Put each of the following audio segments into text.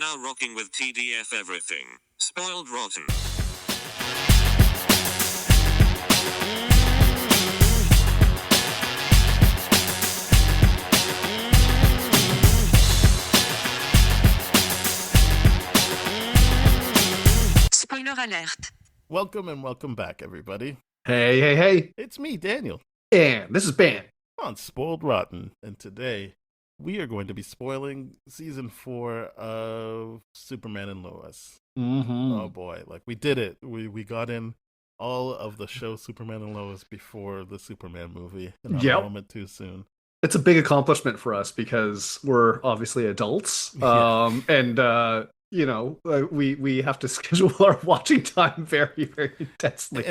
now rocking with TDF everything. Spoiled rotten. Spoiler alert. Welcome and welcome back, everybody. Hey. It's me, Daniel, And this is Ben. on Spoiled Rotten, and today we are going to be spoiling season 4 of Superman and Lois. Mm-hmm. Oh boy, like we did it. We got in all of the show Superman and Lois before the Superman movie, and not a moment too soon. It's a big accomplishment for us because we're obviously adults. Yeah. We have to schedule our watching time very, very intensely.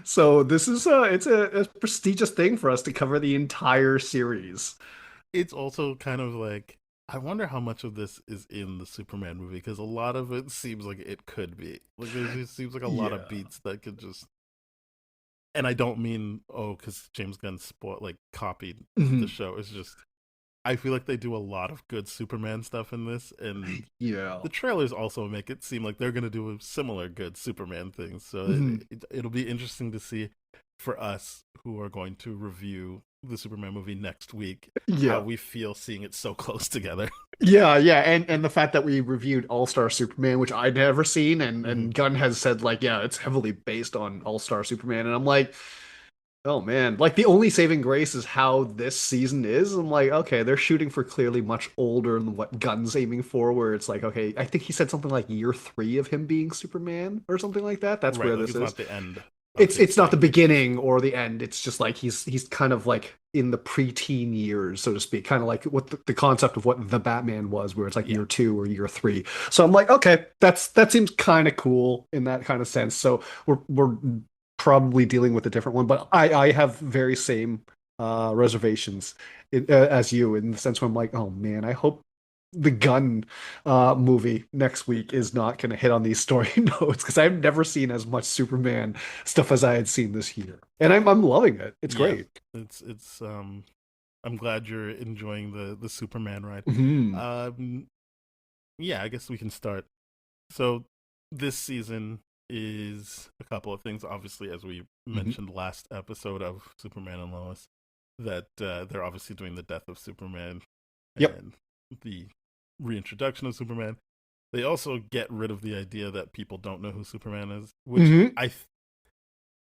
So this is it's a prestigious thing for us to cover the entire series. It's also kind of like, I wonder how much of this is in the Superman movie, because a lot of it seems like it could be. Like it seems like a lot of beats that could just. And I don't mean because James Gunn copied the show. It's just I feel like they do a lot of good Superman stuff in this, and the trailers also make it seem like they're going to do a similar good Superman thing. So it'll be interesting to see for us who are going to review the Superman movie next week how we feel seeing it so close together. And the fact that we reviewed All-Star Superman, which I'd never seen, and Gunn has said it's heavily based on All-Star Superman, and I'm like, oh man, like the only saving grace is how this season is. I'm like, okay, they're shooting for clearly much older than what Gunn's aiming for, where it's like, okay, I think he said something like year 3 of him being Superman or something like that. That's right, where this is. Not the end. It's not the beginning or the end. It's just like he's kind of like in the preteen years, so to speak, kind of like what the concept of what the Batman was, where it's like year 2 or year 3. So I'm like, okay, that seems kind of cool in that kind of sense. So we're probably dealing with a different one, but I have very same reservations as you, in the sense where I'm like, oh man, I hope the Gunn movie next week is not going to hit on these story notes, because I've never seen as much Superman stuff as I had seen this year, and I'm loving it. It's great. It's I'm glad you're enjoying the Superman ride. I guess we can start. So this season is a couple of things. Obviously, as we mentioned last episode of Superman and Lois, that they're obviously doing the death of Superman and the reintroduction of Superman. They also get rid of the idea that people don't know who Superman is, which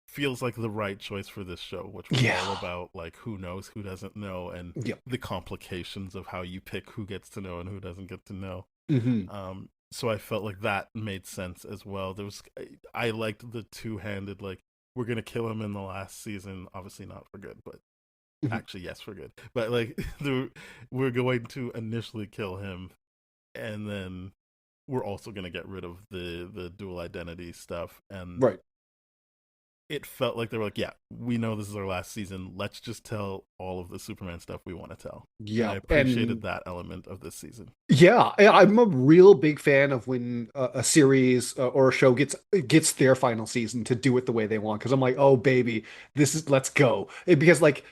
feels like the right choice for this show, which was all about like who knows, who doesn't know, and the complications of how you pick who gets to know and who doesn't get to know. So I felt like that made sense as well. I liked the two-handed, like, we're gonna kill him in the last season, obviously not for good, but actually yes, for good. But like we're going to initially kill him, and then we're also gonna get rid of the dual identity stuff. And it felt like they were like, yeah, we know this is our last season. Let's just tell all of the Superman stuff we want to tell. Yeah, and I appreciated that element of this season. Yeah, I'm a real big fan of when a series or a show gets their final season to do it the way they want. Because I'm like, oh baby, let's go. Because like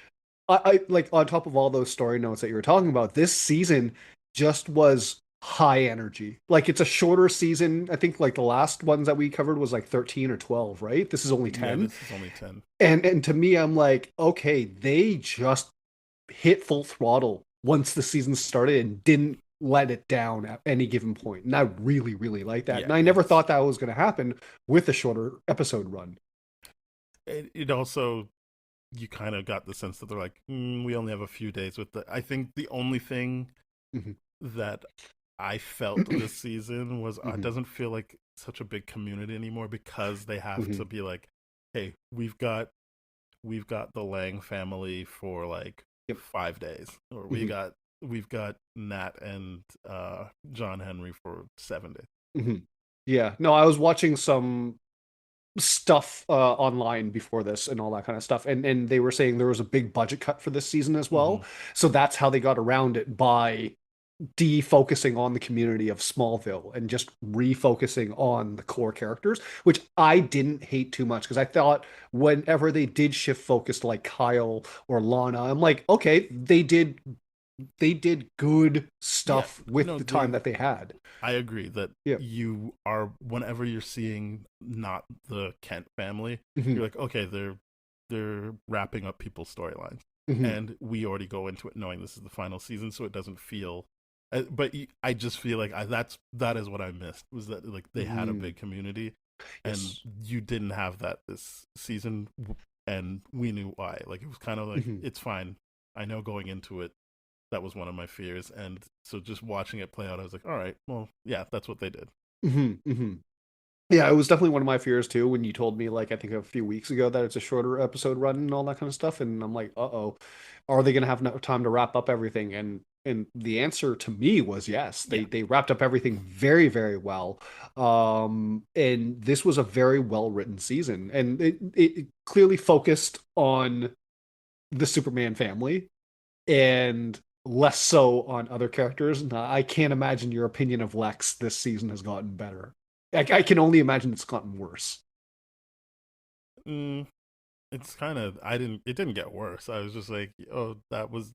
I like, on top of all those story notes that you were talking about, this season just was high energy. Like, it's a shorter season. I think like the last ones that we covered was like 13 or 12, right? This is only 10. Yeah, this is only 10. And to me, I'm like, okay, they just hit full throttle once the season started and didn't let it down at any given point. And I really, really like that. And I never thought that was going to happen with a shorter episode run. It also, you kind of got the sense that they're like, we only have a few days with I think the only thing that I felt this season was it doesn't feel like such a big community anymore, because they have to be like, hey, we've got the Lang family for like 5 days, or we've got Nat and John Henry for 7 days. Yeah, no, I was watching some stuff online before this and all that kind of stuff, and they were saying there was a big budget cut for this season as well. So that's how they got around it, by defocusing on the community of Smallville and just refocusing on the core characters, which I didn't hate too much, because I thought whenever they did shift focus to like Kyle or Lana, I'm like, okay, they did they did good Yeah, stuff with no, the time they. that they had. I agree that Yeah. you are whenever you're seeing not the Kent family, Hmm. you're like, okay, they're wrapping up people's storylines, Hmm. and we already go into it knowing this is the final season, so it doesn't feel. But I just feel like that is what I missed was that like they had a Hmm. big community, and Yes. you didn't have that this season, and we knew why. Like it was kind of like Hmm. it's fine. I know going into it that was one of my fears. And so just watching it play out, I was like, all right, well, yeah, that's what they did. Hmm. Hmm. Yeah, it was definitely one of my fears too when you told me, like, I think a few weeks ago that it's a shorter episode run and all that kind of stuff. And I'm like, uh-oh, are they gonna have enough time to wrap up everything? And the answer to me was yes. Yeah. They wrapped up everything very, very well. And this was a very well written season. And it clearly focused on the Superman family and less so on other characters. And I can't imagine your opinion of Lex this season has gotten better. I can only imagine it's gotten worse. Mm, it's kind of, it didn't get worse. I was just like, oh,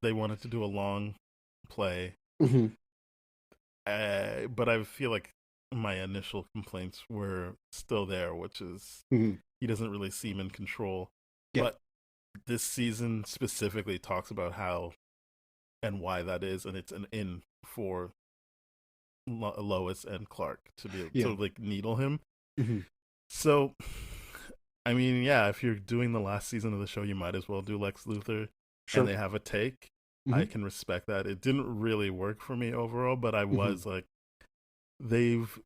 they wanted to do a long play. Hmm. But I feel like my initial complaints were still there, which is Hmm. he doesn't really seem in control. Yep. But this season specifically talks about how and why that is, and it's an in for Lois and Clark to be able Yeah. to like needle him. Hmm. So, I mean, yeah, if you're doing the last season of the show, you might as well do Lex Luthor, and Sure. they have a take. I Hmm. can respect that. It didn't really work for me overall, but I Hmm. was like, they've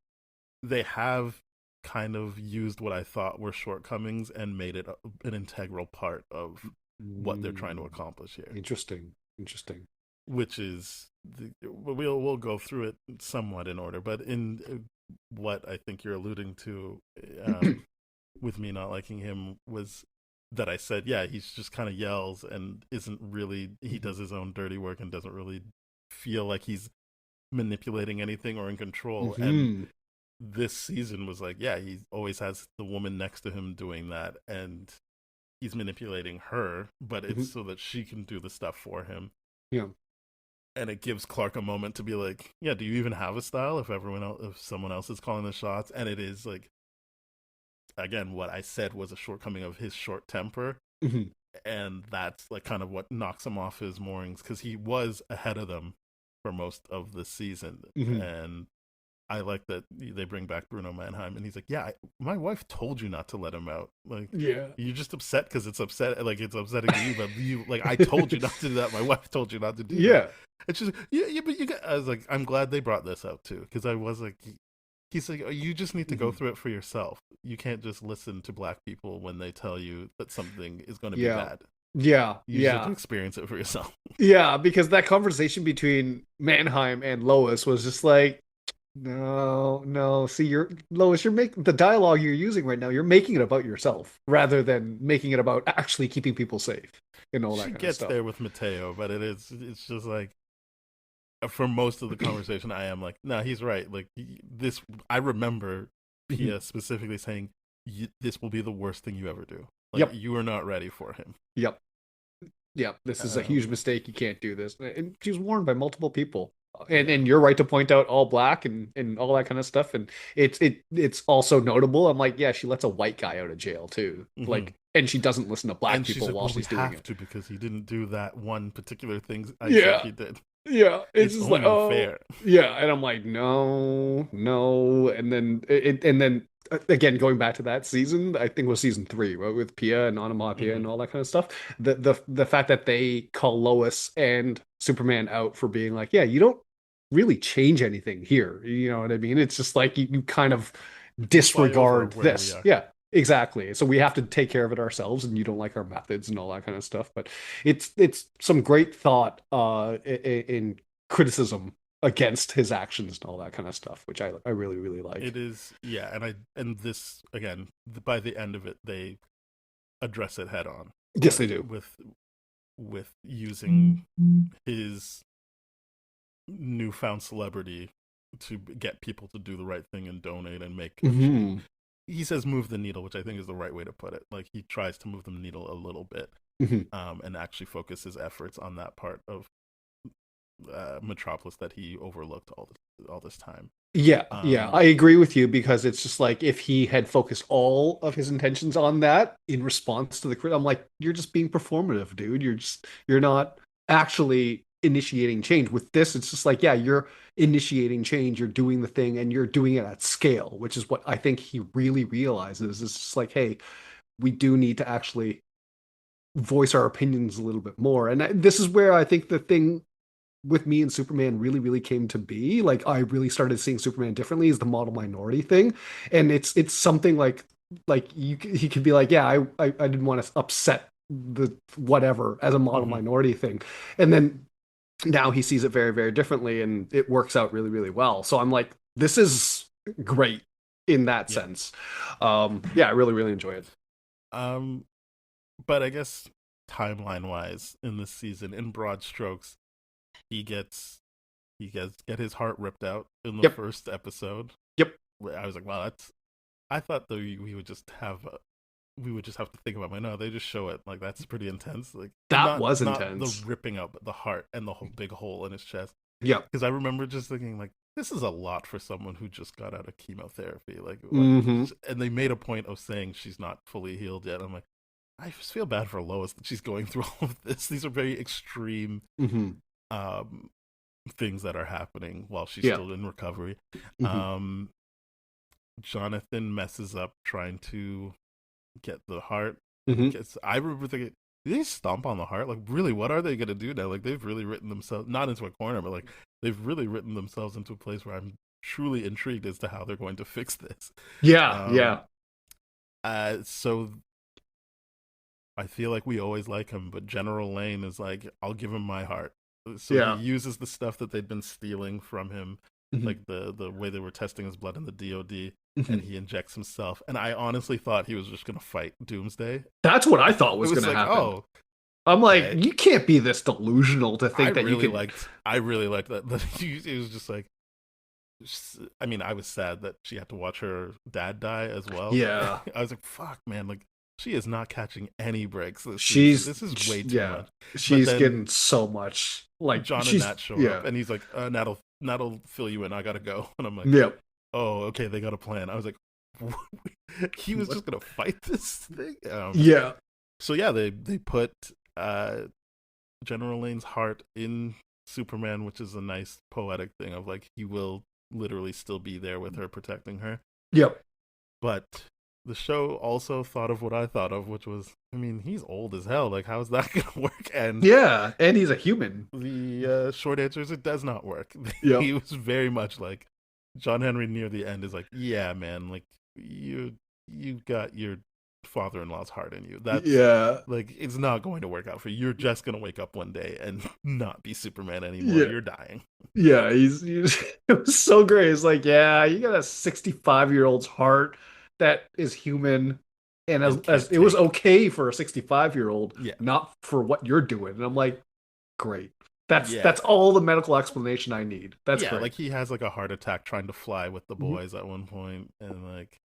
they have kind of used what I thought were shortcomings and made it an integral part of what they're trying to Mm. accomplish here, Interesting. Interesting. which is we'll go through it somewhat in order, but in what I think you're alluding to, with me not liking him was that I said, yeah, he's just kind of yells and isn't really, he Hmm. does his own dirty work and doesn't really feel like he's manipulating anything or in control. And Hmm. this season was like, yeah, he always has the woman next to him doing that and he's manipulating her, but it's Hmm. so that she can do the stuff for him. Yeah. And it gives Clark a moment to be like, yeah, do you even have a style if someone else is calling the shots? And it is like, again, what I said was a shortcoming of his short temper, Hmm. and that's like kind of what knocks him off his moorings because he was ahead of them for most of the season. Hmm. And I like that they bring back Bruno Mannheim, and he's like, "Yeah, my wife told you not to let him out. Like, Yeah. you're just upset because it's upsetting to you, but you like I told you not to do that. My wife told you not to do that." Yeah. It's just yeah, yeah, but you got. I was like, I'm glad they brought this out too because I was like, he's like, oh, you just need to go Hmm. through it for yourself. You can't just listen to black people when they tell you that something is going to be Yeah. bad. Yeah. You just have to Yeah. experience it for yourself. Yeah. Because that conversation between Mannheim and Lois was just like, no, no. See, you're Lois, you're making the dialogue you're using right now, you're making it about yourself rather than making it about actually keeping people safe and all that She kind of gets stuff. there with Mateo, but it's just like for most of the conversation, I am like, no, he's right. Like this, I remember Mhm. Pia specifically saying, "This will be the worst thing you ever do. Like Yep. you are not ready for him." Yep. Yep. This is a huge Um, mistake. You can't do this. And she was warned by multiple people. And yeah. and you're right to point out all black and all that kind of stuff. And it's also notable. I'm like, yeah, she lets a white guy out of jail too. Hmm. Like, and she doesn't listen to black And she's people like, while "Well, we she's doing have it. to because he didn't do that one particular thing I said Yeah. he did. Yeah, it's It's just like, only oh, fair." yeah, and I'm like, no, no, and then again, going back to that season, I think it was season three, right, with Pia and Onomatopoeia Hmm. and all that kind of stuff. The fact that they call Lois and Superman out for being like, yeah, you don't really change anything here, you know what I mean? It's just like you kind of You fly over disregard where we this, are. yeah. Exactly. So we have to take care of it ourselves, and you don't like our methods and all that kind of stuff. But it's some great thought in criticism against his actions and all that kind of stuff, which I really really like. It is, yeah, and this again by the end of it they address it head on, Yes, they do. with using his newfound celebrity to get people to do the right thing and donate and make Hmm. he says move the needle, which I think is the right way to put it. Like he tries to move the needle a little bit, Hmm. and actually focus his efforts on that part of Metropolis that he overlooked all this time. Yeah, yeah, Um, I agree with you because it's just like if he had focused all of his intentions on that in response to the crit, I'm like, you're just being performative, dude. You're not actually initiating change. With this, it's just like, yeah, you're initiating change, you're doing the thing, and you're doing it at scale, which is what I think he really realizes. It's just like, hey, we do need to actually voice our opinions a little bit more. And this is where I think the thing with me and Superman really, really came to be. Like I really started seeing Superman differently is the model minority thing. And it's something like he could be like, yeah, I didn't want to upset the whatever as a model mhm. minority thing. And then now he sees it very, very differently and it works out really, really well. So I'm like, this is great in that Yeah. sense. Yeah, I really, really enjoy it. Um, but I guess timeline wise, in this season, in broad strokes, he gets get his heart ripped out in the Yep. first episode. Yep. I was like, wow, that's. I thought that we would just have we would just have to think about. My no, they just show it like that's pretty intense. Like That was not the intense. ripping out, but the heart and the whole big hole in his chest. Yep. Because I remember just thinking like this is a lot for someone who just got out of chemotherapy. Like what? Hmm. And they made a point of saying she's not fully healed yet. I'm like, I just feel bad for Lois that she's going through all of this. These are very extreme Hmm. um, things that are happening while she's Yeah. still in recovery. Hmm. Um, Jonathan messes up trying to get the heart. Hmm. I remember thinking, do they stomp on the heart? Like, really, what are they going to do now? Like, they've really written themselves, not into a corner, but like, they've really written themselves into a place where I'm truly intrigued as to how they're going to fix this. Yeah. Um, Yeah. so I feel like we always like him, but General Lane is like, I'll give him my heart. So he Yeah. uses the stuff that they'd been stealing from him, Hmm. like the way they were testing his blood in the DOD, and Hmm. he injects himself. And I honestly thought he was just gonna fight Doomsday. That's what I thought It was going was to like, happen. oh, I'm like, okay. you can't be this delusional to think that you can. I really liked that. That it was just like, I mean, I was sad that she had to watch her dad die as well. Yeah. I was like, fuck, man, like she is not catching any breaks this season. She's, This is way too yeah. much. But She's then getting so much. Like, John and she's, Nat show yeah. up, and he's like, that'll fill you in. I gotta go." And I'm like, Yep. "Oh, okay, they got a plan." I was like, "He was just gonna fight this thing." Yeah. So yeah, they put uh, General Lane's heart in Superman, which is a nice poetic thing of like he will literally still be there with her, protecting her. Yep. But the show also thought of what I thought of, which was, I mean, he's old as hell. Like, how's that gonna work? And Yeah. And he's a human. the short answer is it does not work. Yep. He was very much like John Henry near the end is like, yeah, man, like you got your father-in-law's heart in you. That's Yeah. like it's not going to work out for you. You're just gonna wake up one day and not be Superman anymore. Yeah. You're dying. Yeah. He's it was so great. It's like, yeah, you got a 65-year-old's heart that is human. And And as can't it was take. okay for a 65-year-old, Yeah. not for what you're doing. And I'm like, great. Yeah. That's all the medical explanation I need. That's Yeah, great. like he has like a heart attack trying to fly with the Mhm. boys at one point, and like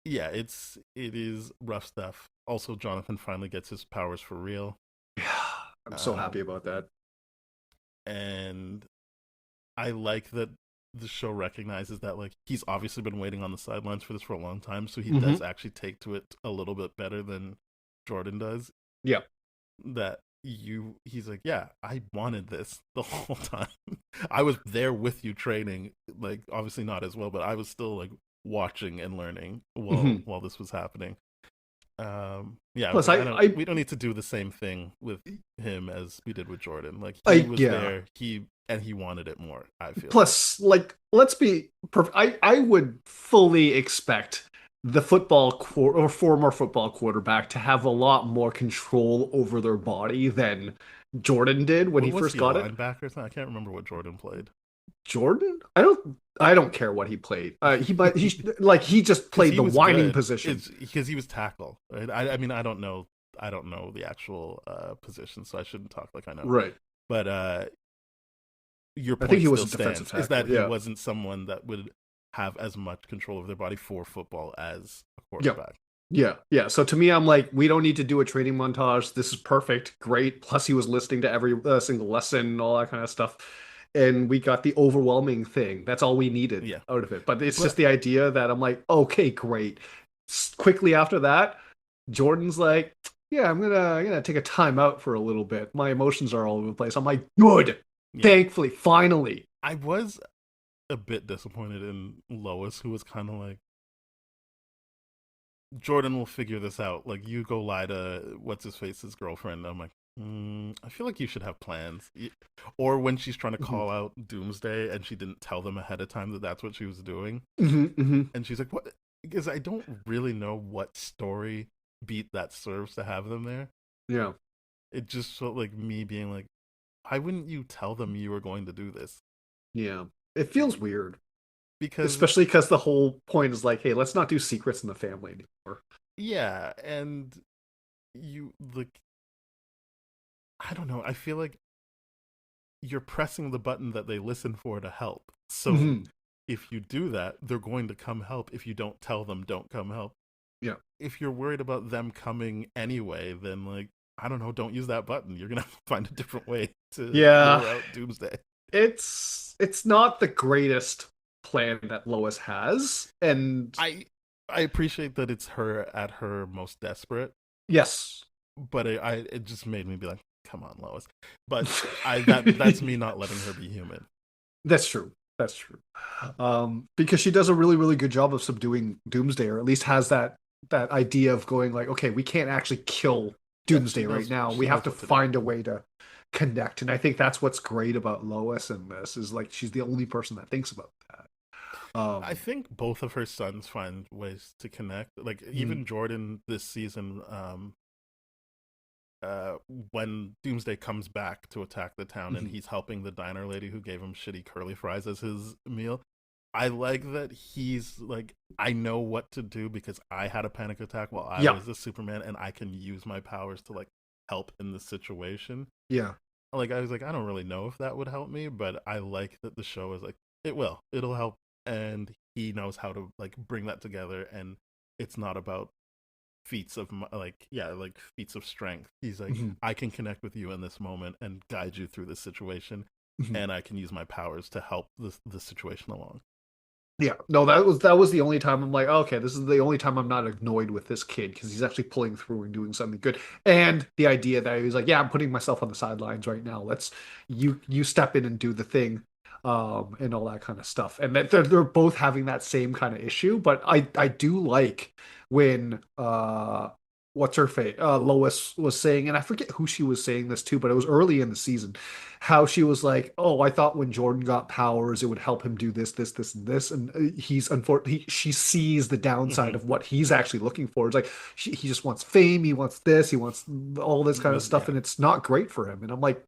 yeah, it is rough stuff. Also, Jonathan finally gets his powers for real. Yeah, I'm so happy Um, about that. and I like that the show recognizes that like he's obviously been waiting on the sidelines for this for a long time, so he Hmm. does actually take to it a little bit better than Jordan does. Yeah. That he's like, yeah, I wanted this the whole time. I was there with you training, like obviously not as well, but I was still like watching and learning Hmm. while this was happening. Yeah, I was Plus, like, I don't. We don't need to do the same thing with him as we did with Jordan. Like he was yeah. there, he wanted it more. I feel like. Plus, like, let's be perfect. I would fully expect the or former football quarterback to have a lot more control over their body than Jordan did when he What was first he, a got it. linebacker? I can't remember what Jordan played Jordan? I don't care what he played. He just because played he the was whining good. position. It's because he was tackle. Right? I mean I don't know the actual position, so I shouldn't talk like I know. Right. But your I think point he was still a defensive stands. Is tackle. that he Yeah. wasn't someone that would have as much control over their body for football as a Yep. quarterback. Yeah, yeah. So to me, I'm like, we don't need to do a training montage. This is perfect, great. Plus, he was listening to every single lesson and all that kind of stuff. And we got the overwhelming thing. That's all we needed Yeah. out of it. But it's just But the idea that I'm like, okay, great. Quickly after that, Jordan's like, yeah, I'm gonna take a time out for a little bit. My emotions are all over the place. I'm like, good. yeah, Thankfully, finally. I was a bit disappointed in Lois, who was kind of like, Jordan will figure this out. Like, you go lie to what's his face's girlfriend. I'm like, I feel like you should have plans. Or when she's trying to Hmm. call out Doomsday and she didn't tell them ahead of time that that's what she was doing, Hmm. Hmm. and she's like, "What?" Because I don't really know what story beat that serves to have them there. Yeah, It just felt like me being like, "Why wouldn't you tell them you were going to do this?" yeah. It feels weird. Because Especially because the whole point is like, hey, let's not do secrets in the family anymore. yeah, and you like, I don't know. I feel like you're pressing the button that they listen for to help. So Hmm. if you do that, they're going to come help. If you don't tell them, don't come help. Yeah. If you're worried about them coming anyway, then like, I don't know, don't use that button. You're gonna have to find a different way to Yeah. lure out Doomsday. It's not the greatest plan that Lois has. And I appreciate that it's her at her most desperate, yes. but it just made me be like, come on, Lois. But that's me not letting her be human. That's true. That's true. Because she does a really, really good job of subduing Doomsday, or at least has that idea of going like, okay, we can't actually kill Yeah, Doomsday right now. she We have knows to what to do. find a way to connect. And I think that's what's great about Lois in this is like she's the only person that thinks about that. I Um, think both of her sons find ways to connect. Like mhm, even Jordan this season, uh, when Doomsday comes back to attack the town and mhm. he's helping the diner lady who gave him shitty curly fries as his meal. I like that he's like, I know what to do because I had a panic attack while I Yeah, was a Superman and I can use my powers to like help in the situation. yeah. Like I was like, I don't really know if that would help me, but I like that the show is like, it will. It'll help, and he knows how to like bring that together and it's not about feats of like, yeah, like feats of strength. He's like, Mhm, I can connect with you in this moment and guide you through this situation, mhm. and I can use my powers to help this situation along. Yeah, no, that was the only time I'm like, oh, okay, this is the only time I'm not annoyed with this kid because he's actually pulling through and doing something good. And the idea that he was like, yeah, I'm putting myself on the sidelines right now. Let's you step in and do the thing, and all that kind of stuff. And that they're both having that same kind of issue. But I do like when what's her face Lois was saying, and I forget who she was saying this to, but it was early in the season how she was like, "Oh, I thought when Jordan got powers, it would help him do this, this, this, and this." And he's unfortunately, she sees the downside Mm-hmm. of what he's actually looking for. It's like he just wants fame, he wants this, he wants all this kind of stuff, Yeah, and it's not great for him. And I'm like,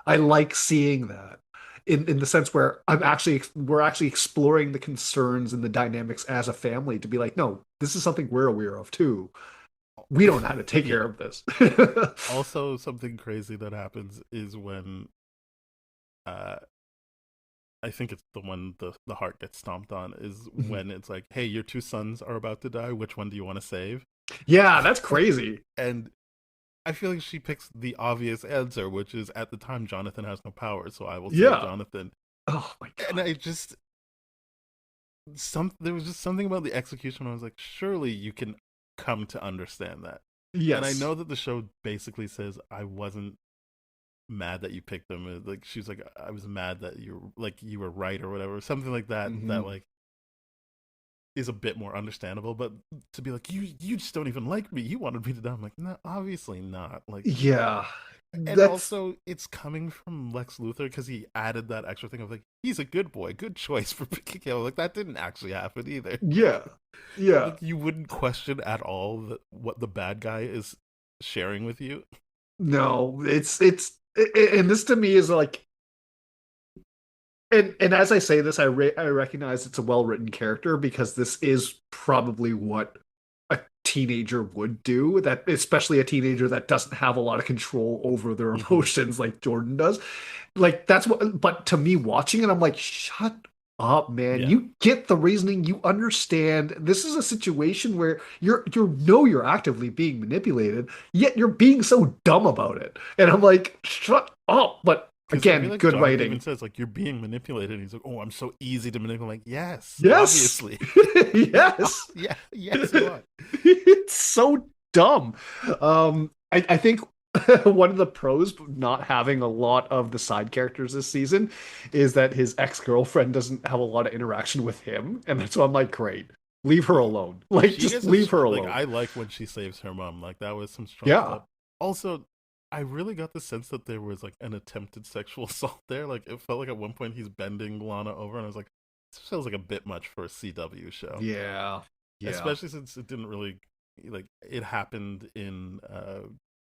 I like seeing that. In the sense where we're actually exploring the concerns and the dynamics as a family to be like, no, this is something we're aware of too. We don't know how to take care yeah. of this. Also, something crazy that happens is when uh I think it's the one the heart gets stomped on is when it's like, hey, your two sons are about to die. Which one do you want to save? Yeah, that's crazy. And I feel like she picks the obvious answer, which is at the time Jonathan has no power, so I will save Yeah. Jonathan. Oh my And God. I just there was just something about the execution. I was like, surely you can come to understand that. And I Yes. know that the show basically says I wasn't mad that you picked him. Like she's like, I was mad that you were right or whatever, something like that. That Hmm. like is a bit more understandable. But to be like, you just don't even like me. You wanted me to die. I'm like, no, obviously not. Like, Yeah. and That's also it's coming from Lex Luthor because he added that extra thing of like, he's a good boy, good choice for picking him. Like that didn't actually happen either. yeah. Yeah. Like you wouldn't question at all what the bad guy is sharing with you. No, and this to me is like and as I say this, I recognize it's a well-written character because this is probably what a teenager would do, that especially a teenager that doesn't have a lot of control over their Mm-hmm. emotions like Jordan does. Like that's what but to me watching it, I'm like, shut up, man. Yeah. You get the reasoning. You understand. This is a situation where you're actively being manipulated, yet you're being so dumb about it. And I'm like, shut up. But Because I feel again, like good Jonathan even writing. says, like, you're being manipulated. And he's like, oh, I'm so easy to manipulate. Like, yes, Yes. obviously. Yes. Yeah, yes, you are. It's so dumb. I think one of the pros of not having a lot of the side characters this season is that his ex-girlfriend doesn't have a lot of interaction with him, and that's why I'm like, great, leave her alone. Like, She just gets leave her like, alone. I like when she saves her mom. Like, that was some strong Yeah. stuff. Also, I really got the sense that there was like an attempted sexual assault there. Like, it felt like at one point he's bending Lana over, and I was like, this feels like a bit much for a CW show. Yeah. Yeah. Especially since it didn't really, like, it happened in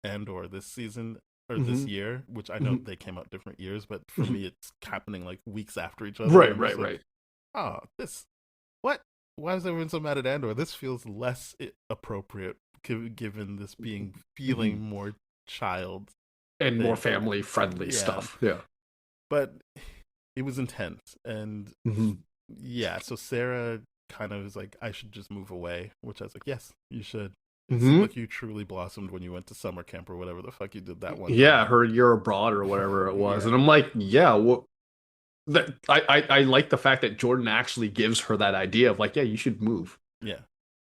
Andor this season or this Hmm. year, which I know Hmm. they came out different years, but for Hmm. me it's happening like weeks after each other, and Right, I'm just right, like, right. oh, this, what, why is everyone so mad at Andor? This feels less appropriate given this being Hmm. feeling more child And more thing. family friendly Yeah, stuff. Yeah. but it was intense. And Hmm. yeah, so Sarah kind of is like, I should just move away, which I was like, yes, you should. It seemed Hmm. like you truly blossomed when you went to summer camp or whatever the fuck you did that one Yeah, time. her year abroad or whatever it was. Yeah, And I'm like, yeah, well, that I like the fact that Jordan actually gives her that idea of like, yeah, you should move. yeah.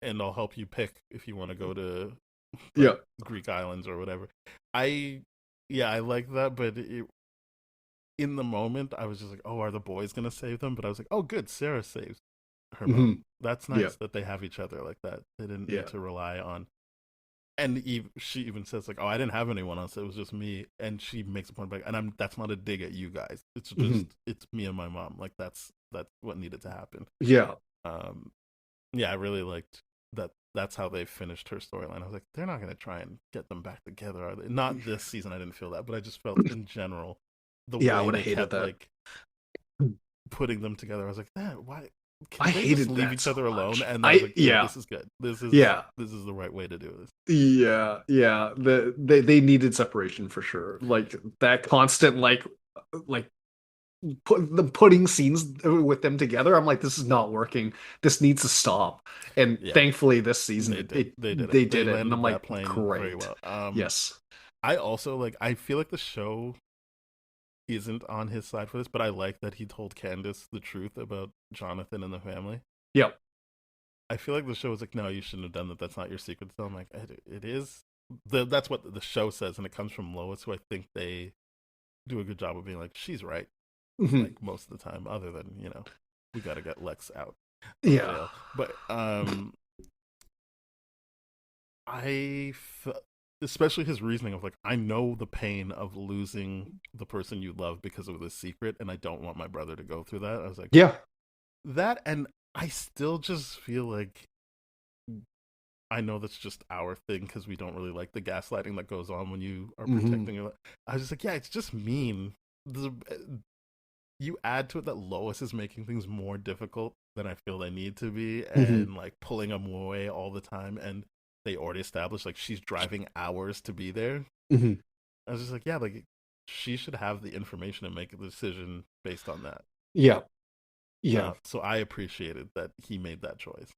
And I'll help you pick if you want to go to like Yeah. Greek islands or whatever. I, yeah, I like that, but in the moment, I was just like, oh, are the boys gonna save them? But I was like, oh, good, Sarah saves her mom. Hmm. That's Yeah. nice that they have each other like that. They didn't need Yeah. to rely on. And she even says like, "Oh, I didn't have anyone else. It was just me." And she makes a point back, and I'm that's not a dig at you guys. It's Hmm. just it's me and my mom. Like that's what needed to happen. Yeah. Um, yeah, I really liked that. That's how they finished her storyline. I was like, they're not gonna try and get them back together, are they? Not this season. I didn't feel that, but I just felt in general the Yeah, I way would they have hated kept that. like putting them together. I was like, that why I can they just hated leave that each so other alone? much. And I was like, yeah, Yeah. this is good. This is Yeah. this is the right way to do this. Yeah. Yeah. They needed separation for sure. Like that constant like putting scenes with them together. I'm like, this is not working. This needs to stop. And Yeah. thankfully this They season did. it They did it. they They did it. And I'm landed like, that plane very great. well. Yes. I also like. I feel like the show isn't on his side for this, but I like that he told Candace the truth about Jonathan and the family. Yep. I feel like the show was like, no, you shouldn't have done that. That's not your secret. So I'm like, it is. That's what the show says, and it comes from Lois, who I think they do a good job of being like, she's right, Mhm. like most of the time. Other than we got to get Lex out of Yeah. jail, but I especially his reasoning of like, I know the pain of losing the person you love because of this secret, and I don't want my brother to go through that. I was like, Yeah. that, and I still just feel like I know that's just our thing because we don't really like the gaslighting that goes on when you are Hmm. protecting your. I was just like, yeah, it's just mean. You add to it that Lois is making things more difficult than I feel they need to be, Hmm. and like pulling them away all the time, and they already established like she's driving hours to be there. Hmm. I was just like, yeah, like she should have the information and make a decision based on that. Yeah. Yeah. So I appreciated that he made that choice.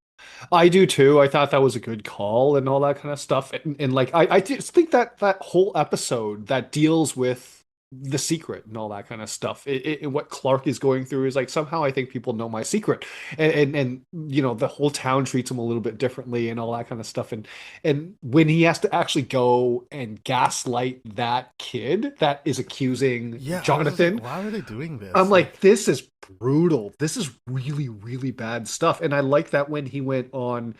I do too. I thought that was a good call and all that kind of stuff. And like I just think that that whole episode that deals with the secret and all that kind of stuff. What Clark is going through is like somehow I think people know my secret. And the whole town treats him a little bit differently and all that kind of stuff. And when he has to actually go and gaslight that kid that is accusing Yeah, I was just like, Jonathan, why are they doing I'm this? like, this is brutal. This is really, really bad stuff. And I like that when he went on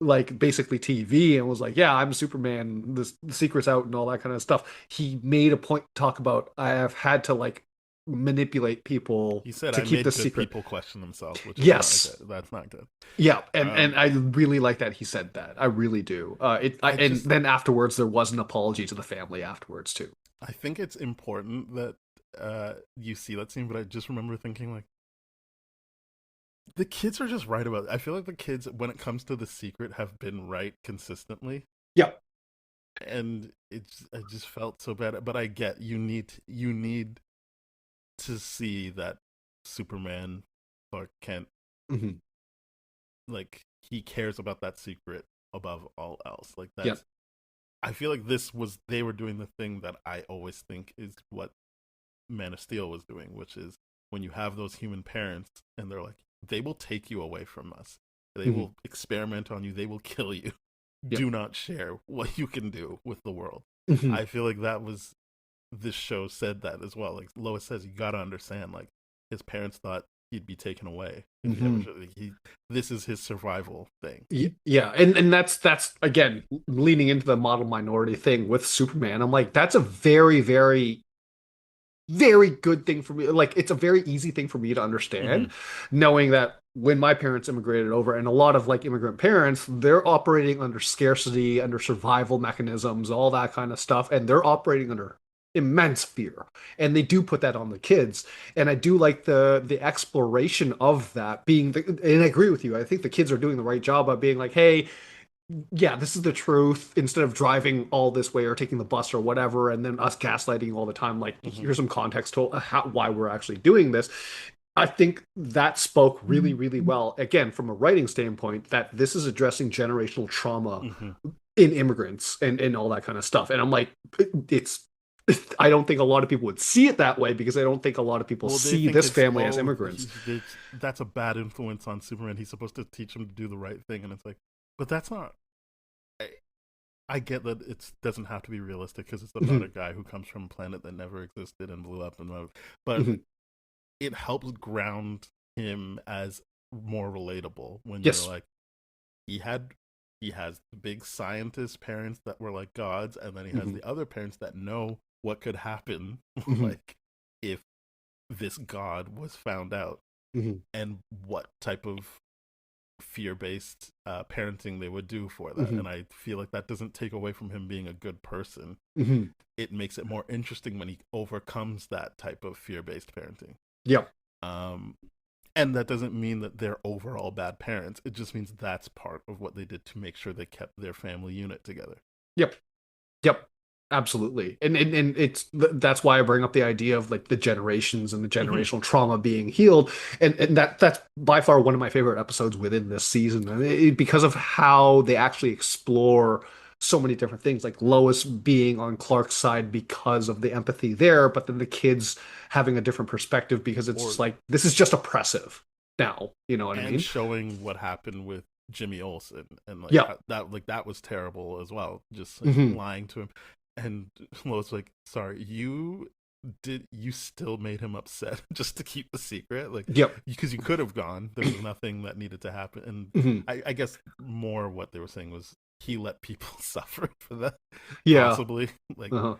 like basically TV and was like, yeah, I'm Superman, the secret's out and all that kind of stuff. He made a point to talk about I have had to like manipulate people He said to I keep the made good secret. people question themselves, which is not Yes. good. That's not good. Yeah, and Um, I really like that he said that. I really do. I And just then afterwards there was an apology to the family afterwards too. I think it's important that you see that scene, but I just remember thinking like the kids are just right about it. I feel like the kids, when it comes to the secret, have been right consistently, Yeah. and I just felt so bad. But I get you need to see that Superman Clark Kent, Hmm. like, he cares about that secret above all else. Like, Yep. that's, I feel like they were doing the thing that I always think is what Man of Steel was doing, which is when you have those human parents and they're like, they will take you away from us. They Hmm. will experiment on you. They will kill you. Yep. Do not share what you can do with the world. Hmm. I feel like that was, this show said that as well. Like Lois says, you gotta understand, like, his parents thought he'd be taken away if he ever Hmm. showed, he this is his survival thing. Yeah, and that's again leaning into the model minority thing with Superman. I'm like, that's a very good thing for me. Like, it's a very easy thing for me to Mm-hmm. understand, knowing that when my parents immigrated over, and a lot of like immigrant parents, they're operating under scarcity, under survival mechanisms, all that kind of stuff, and they're operating under immense fear. And they do put that on the kids. And I do like the exploration of that being and I agree with you. I think the kids are doing the right job of being like, hey, yeah, this is the truth. Instead of driving all this way or taking the bus or whatever, and then us gaslighting all the time, like, Mm-hmm. here's some context to why we're actually doing this. I think that spoke really, really well, again, from a writing standpoint, that this is addressing generational trauma Mm-hmm. in immigrants and all that kind of stuff. And I'm like, it's, I don't think a lot of people would see it that way because I don't think a lot of people Well, they see think this it's, family as oh, immigrants. that's a bad influence on Superman. He's supposed to teach him to do the right thing, and it's like, but that's not. I, I get that it doesn't have to be realistic because it's about Mhm. a guy who comes from a planet that never existed and blew up, but Mhm. it helps ground him as more relatable when you're Yes. like, he had he has the big scientist parents that were like gods, and then he has Mhm. the other parents that know what could happen Mhm. like if this god was found out, Mhm. and what type of fear-based parenting they would do for that. Mhm. And I feel like that doesn't take away from him being a good person. Mhm. It makes it more interesting when he overcomes that type of fear-based parenting. Yep. um and that doesn't mean that they're overall bad parents. It just means that's part of what they did to make sure they kept their family unit together. Yep. Yep, absolutely. And it's that's why I bring up the idea of like the generations and the Mm-hmm. generational trauma being healed. And that's by far one of my favorite episodes within this season. And because of how they actually explore so many different things, like Lois being on Clark's side because of the empathy there, but then the kids having a different perspective because it's Or just like this is just oppressive now. You know what I and mean? showing what happened with Jimmy Olsen, and like Yep. how that was terrible as well. Just like Hmm. lying to him, and Lois like, sorry, you still made him upset just to keep the secret, like, Yep. because you could have gone. There was nothing that needed to happen, and Hmm. I guess more what they were saying was he let people suffer for that, Yeah. possibly. Like, Uh-huh.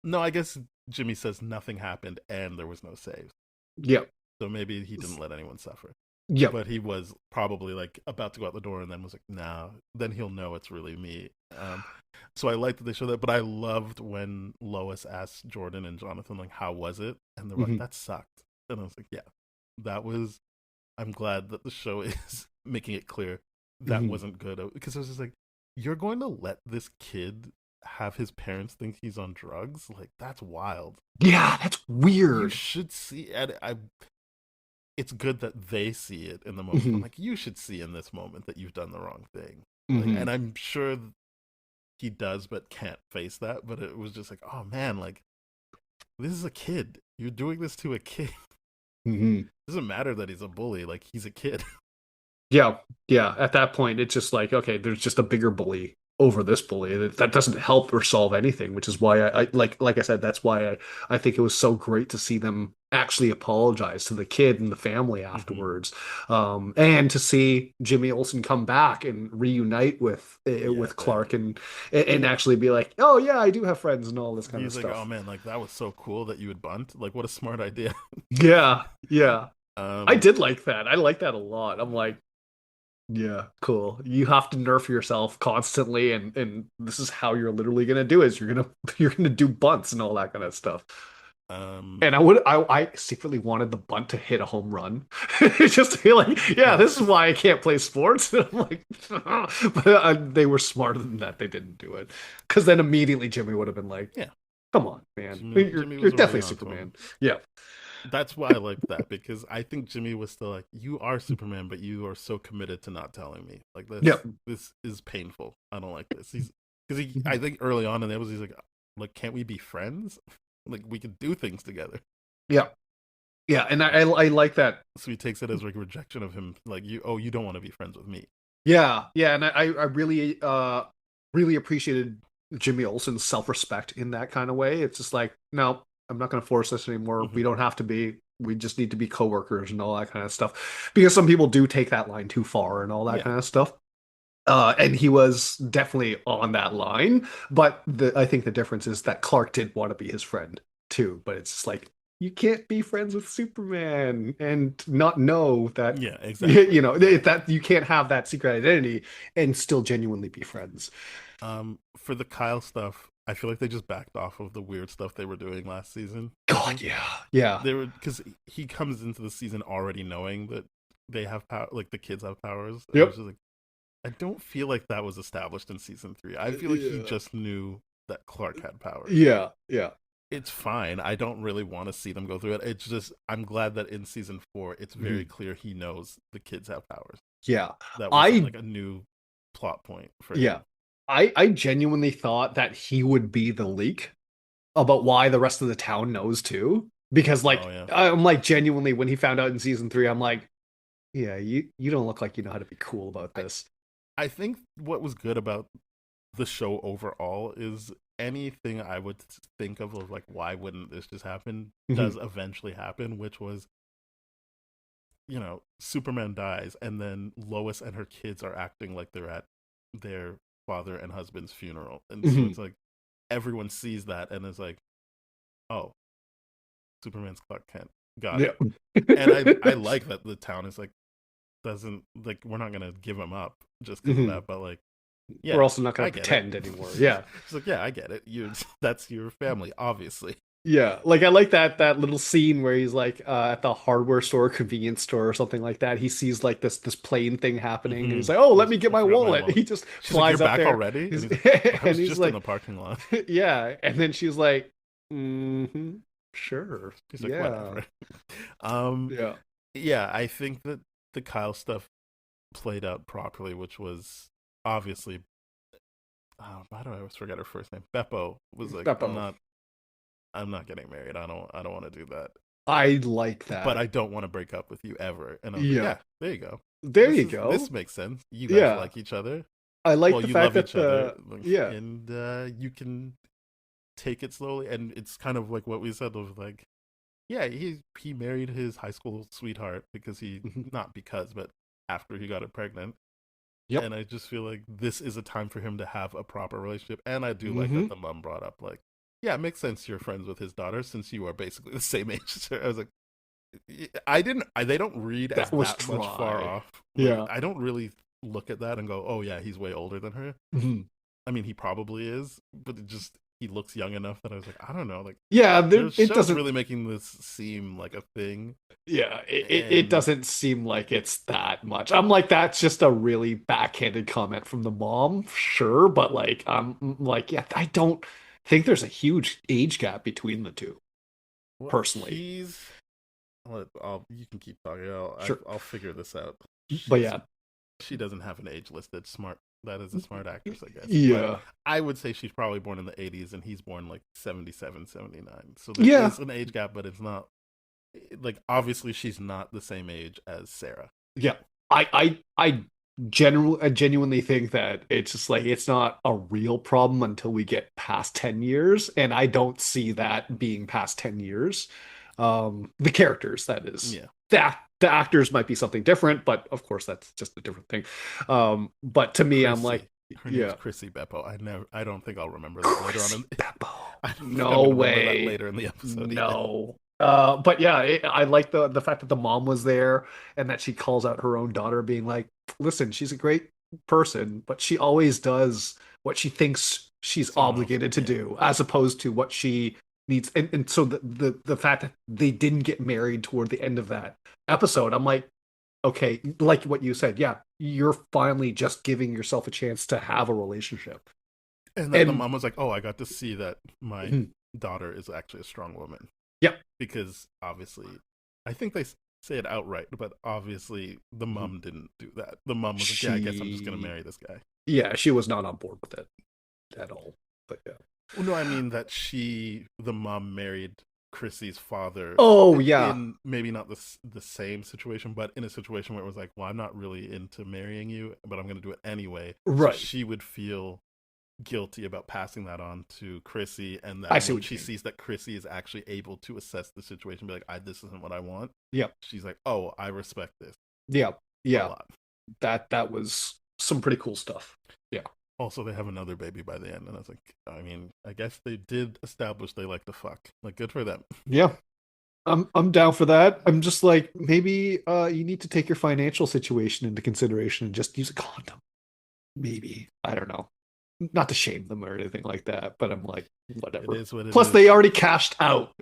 no, I guess Jimmy says nothing happened and there was no saves, Yep. so maybe he didn't let anyone suffer. Yep. But he was probably like about to go out the door and then was like, nah, then he'll know it's really me. So I like that they show that, but I loved when Lois asked Jordan and Jonathan, like, how was it? And they were like, Hmm. that sucked. And I was like, yeah, that was, I'm glad that the show is making it clear that Hmm. wasn't good. Because I was just like, you're going to let this kid have his parents think he's on drugs? Like, that's wild. Yeah, that's You weird. should see, and it's good that they see it in the moment. But I'm Hmm. like, you should see in this moment that you've done the wrong thing. Like, Hmm. and I'm sure he does, but can't face that. But it was just like, oh man, like, this is a kid. You're doing this to a kid. Hmm. It doesn't matter that he's a bully. Like, he's a kid. Yeah, yeah. At that point, it's just like, okay, there's just a bigger bully over this bully. That doesn't help or solve anything, which is why I like I said, that's why I think it was so great to see them actually apologize to the kid and the family Mm-hmm. afterwards. And to see Jimmy Olsen come back and reunite Yeah, with Clark and actually be like, oh yeah, I do have friends and all this kind of he's like, oh stuff. man, like, that was so cool that you would bunt. Like, what a smart idea. Yeah, yeah. I um, did like that. I like that a lot. I'm like, yeah, cool. You have to nerf yourself constantly, and this is how you're literally gonna do it. Is you're gonna you're gonna do bunts and all that kind of stuff. um, And I secretly wanted the bunt to hit a home run, just to be like, yeah, this is yes, why I can't play sports. And I'm like, but they were smarter than that. They didn't do it because then immediately Jimmy would have been like, yeah. come on, man, Jimmy you're was already definitely on to him. Superman. Yeah. That's why I liked that, because I think Jimmy was still like, "You are Superman, but you are so committed to not telling me. Like Yep. this is painful. I don't like this." He's because I think early on in the episode, he's like, "Can't we be friends? Like we could do things together." Yeah. Yeah, and I like that. So he takes it as like a rejection of him, like you don't want to be friends with me. Yeah, yeah, and I really really appreciated Jimmy Olsen's self-respect in that kind of way. It's just like, no, I'm not going to force this anymore. Mm-hmm. We don't have to be. We just need to be coworkers and all that kind of stuff. Because some people do take that line too far and all that Yeah, kind of stuff. And he was definitely on that line, but I think the difference is that Clark did want to be his friend too. But it's just like, you can't be friends with Superman and not know that, yeah, exactly. that you can't have that secret identity and still genuinely be friends. For the Kyle stuff, I feel like they just backed off of the weird stuff they were doing last season. I God, think yeah, yeah. they were, because he comes into the season already knowing that they have power, like the kids have powers. And I was Yep. just like, I don't feel like that was established in season 3. I feel like he Yeah. just knew that Clark had powers. Yeah, yeah. It's fine. I don't really want to see them go through it. It's just I'm glad that in season 4 it's very clear he knows the kids have powers. Yeah. That wasn't I like a new plot point for yeah. him. I genuinely thought that he would be the leak about why the rest of the town knows too. Because Oh like yeah. I'm like genuinely when he found out in season 3, I'm like, yeah, you don't look like you know how to be cool about I, this. I think what was good about the show overall is anything I would think of like why wouldn't this just happen does eventually happen, which was, Superman dies and then Lois and her kids are acting like they're at their father and husband's funeral. And so it's like everyone sees that and is like, "Oh, Superman's Clark Kent. Got Yeah. it." And I like that the town is like, doesn't like, we're not gonna give him up just because of that, but like, We're yeah, also not going I to get pretend it. anymore. Yeah. It's like, yeah, I get it. That's your family, obviously. Yeah, like I like that little scene where he's like at the hardware store, convenience store, or something like that. He sees like this plane thing happening, and he's like, "Oh, let me get I my forgot my wallet." wallet. He just She's like, "You're flies up back there, already?" And he's, he's like, "I and was he's just in like, the parking lot." "Yeah," and then she's like, sure, He's like, yeah, "Whatever." Um, yeah, yeah, I think that the Kyle stuff played out properly, which was obviously. Why do I always forget her first name? Beppo was like, Beppo. I'm not getting married. I don't want to do that. I like But that. I don't want to break up with you ever. And I was like, Yeah, yeah, there you go. there you go. This makes sense. You guys Yeah, like each other. I like Well, the you fact love that each other, yeah, and you can take it slowly. And it's kind of like what we said of like, yeah, he married his high school sweetheart because not because, but after he got her pregnant. yep, And I just feel like this is a time for him to have a proper relationship. And I do like hmm that the mom brought up like, yeah, it makes sense you're friends with his daughter since you are basically the same age as her. I was like, they don't read as that was that much far dry. off. Like, Yeah. I don't really look at that and go, oh yeah, he's way older than her. Mhm. I mean, he probably is, but he looks young enough that I was like, I don't know. Like, Yeah, the it show's doesn't. really making this seem like a thing. Yeah, it And doesn't seem like it's that much. I'm like, that's just a really backhanded comment from the mom, sure, but like, I'm like, yeah, I don't think there's a huge age gap between the two, well, personally. you can keep talking. Sure, I'll figure this out. but She's yeah, she doesn't have an age listed. Smart. That is a smart actress, I guess. But yeah, I would say she's probably born in the 80s and he's born like 77, 79. So there yeah, is an age gap, but it's not like, obviously she's not the same age as Sarah. yeah. I genuinely think that it's just like it's not a real problem until we get past 10 years, and I don't see that being past 10 years. The characters, that is. Yeah. The actors might be something different, but of course that's just a different thing. But to me, I'm like, Chrissy. Her name's yeah. Chrissy Beppo. I don't think I'll remember that later on. Chrissy Beppo. I don't think I'm No gonna remember that way. later in the episode either. No. But yeah, I like the fact that the mom was there and that she calls out her own daughter, being like, "Listen, she's a great person, but she always does what she thinks she's Someone else. obligated to Yeah. do, as opposed to what she needs." And so the fact that they didn't get married toward the end of that episode, I'm like, okay, like what you said, yeah, you're finally just giving yourself a chance to have a relationship. And then the And mom was like, "Oh, I got to see that my daughter is actually a strong woman." Yep. Because obviously, I think they say it outright, but obviously the mom didn't do that. The mom was like, "Yeah, I guess I'm just gonna marry this guy." Yeah, she was not on board with it at all. But yeah. Well, no, I mean that the mom married Chrissy's father. Oh yeah. In maybe not the same situation, but in a situation where it was like, well, I'm not really into marrying you, but I'm going to do it anyway. Right. So she would feel guilty about passing that on to Chrissy, and I then see when what she you mean. sees that Chrissy is actually able to assess the situation, be like, this isn't what I want. Yep. She's like, oh, I respect this. Yeah. A Yeah. lot. That was some pretty cool stuff. Yeah. Also, they have another baby by the end, and I was like, I mean, I guess they did establish they like to fuck. Like, good for them. Yeah. I'm down for that. I'm just like, maybe you need to take your financial situation into consideration and just use a condom. Maybe. I don't know. Not to shame them or anything like that, but I'm like, whatever. It is what it Plus, is. they already cashed out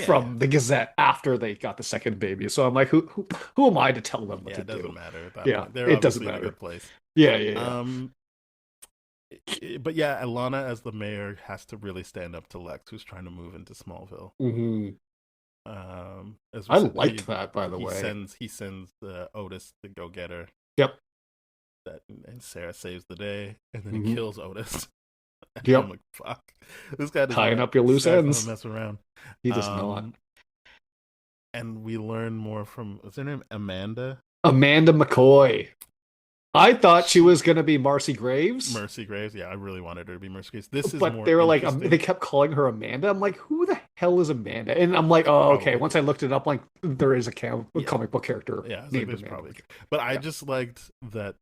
from Yeah. the Gazette after they got the second baby. So I'm like, who am I to tell them what to it doesn't do? matter at that Yeah, point. They're it doesn't obviously in a matter. good place. Yeah. But yeah, Alana as the mayor has to really stand up to Lex, who's trying to move into Smallville. Mm-hmm. As I said, liked that, by the way. He sends Otis to go get her. Yep. And Sarah saves the day, and then he kills Otis. And Yep. I'm like, fuck, this guy tying up your loose ends. Mess around. He does not. And we learn more from, what's her name? Amanda McCoy. I thought she was going to be Marcy Graves. Mercy Graves. Yeah, I really wanted her to be Mercy Graves. This is but more they were like, interesting. they kept calling her Amanda. I'm like, who the hell is Amanda? And I'm like, oh, okay. Probably. Once I looked it up, like, there is a comic book character. Yeah, named there's Amanda. probably. But I just liked that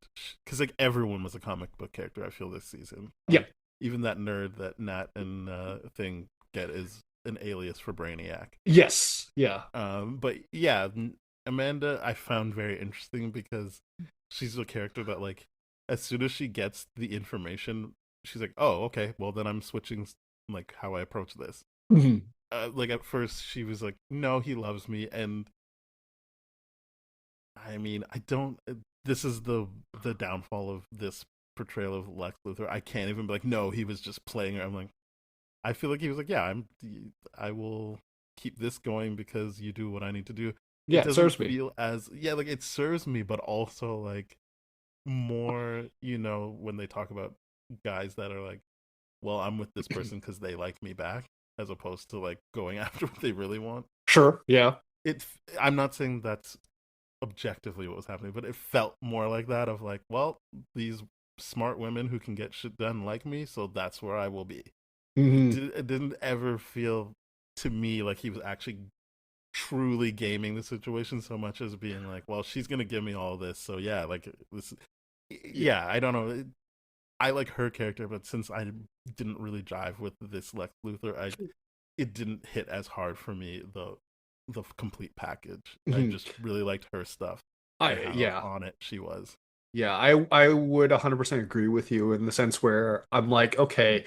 because like everyone was a comic book character. I feel this season. Yeah. Even that nerd that Nat and Thing get is an alias for Brainiac. Yes. Yeah. But yeah, Amanda I found very interesting because she's a character that like as soon as she gets the information, she's like, oh, okay, well then I'm switching like how I approach this. Mm-hmm. Like at first she was like, no, he loves me, and I mean, I don't. This is the downfall of this portrayal of Lex Luthor. I can't even be like, no, he was just playing her. I'm like, I feel like he was like, yeah, I will keep this going because you do what I need to do. Yeah, it serves me. Feel as like it serves me, but also like more, when they talk about guys that are like, well, I'm with this person because they like me back, as opposed to like going after what they really want. Sure. Yeah. I'm not saying that's objectively what was happening, but it felt more like that of like, well, these smart women who can get shit done like me, so that's where I will be. Mm-hmm. It didn't ever feel to me like he was actually truly gaming the situation so much as being like, well, she's gonna give me all this, so yeah, like this. Yeah, I don't know. I like her character, but since I didn't really jive with this Lex Luthor, it didn't hit as hard for me the complete package. Mm-hmm. I just really liked her stuff. On it she was. Yeah, I would 100% agree with you in the sense where I'm like, okay,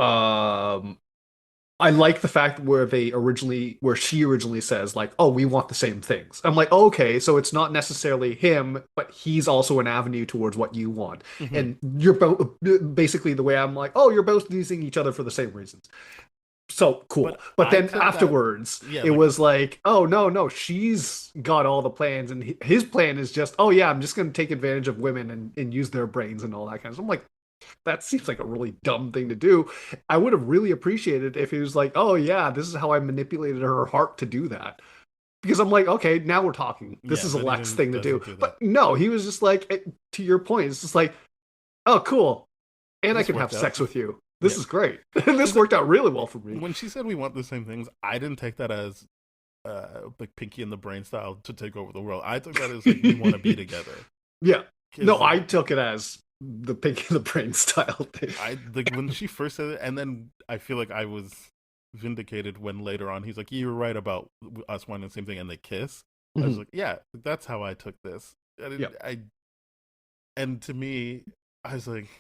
I like the fact where she originally says like, oh, we want the same things. I'm like, oh, okay, so it's not necessarily him, but he's also an avenue towards what you want. Mm-hmm. And you're both basically the way I'm like, oh, you're both using each other for the same reasons. So cool. But then afterwards, it was like, oh, no, she's got all the plans. And his plan is just, oh, yeah, I'm just going to take advantage of women and use their brains and all that kind of stuff. I'm like, that seems like a really dumb thing to do. I would have really appreciated if he was like, oh, yeah, this is how I manipulated her heart to do that. Because I'm like, okay, now we're talking. This is a Lex thing to do. But no, he was just like, to your point, it's just like, oh, cool. And I can have sex with you. This is great. This worked out really well for me. When she said we want the same things, I didn't take that as like Pinky and the Brain style to take over the world. I took that as like we want to be together. Yeah. No, I took it as the Pinky and the Brain style thing. When she first said it, and then I feel like I was vindicated when later on he's like, you were right about us wanting the same thing, and they kiss. Mm-hmm. I was like, yeah, that's how I took this. And to me, I was like,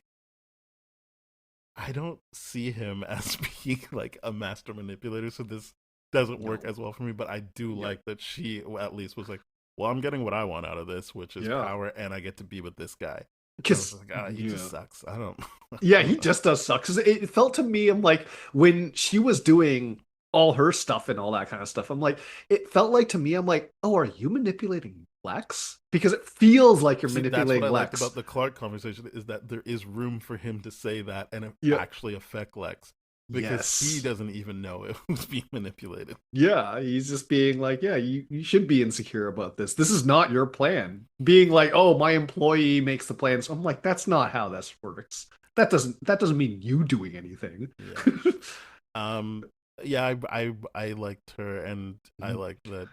I don't see him as being like a master manipulator, so this doesn't work as well for me. But I do like that she at least was like, well, I'm getting what I want out of this, which is power, and I get to be with this guy. Because like, he just sucks. I don't. Yeah, he just does suck. Because it felt to me, I'm like, when she was doing all her stuff and all that kind of stuff. I'm like, it felt like to me, I'm like, oh, are you manipulating Lex? Because it feels like you're See, that's what manipulating I liked Lex. about the Clark conversation is that there is room for him to say that and it Yeah. actually affect Lex because he Yes. doesn't even know it was being manipulated. Yeah, he's just being like, yeah, you should be insecure about this. This is not your plan. Being like, oh, my employee makes the plans. I'm like, that's not how this works. That doesn't mean you doing anything. Yeah. Um. Yeah, I liked her, and I liked that.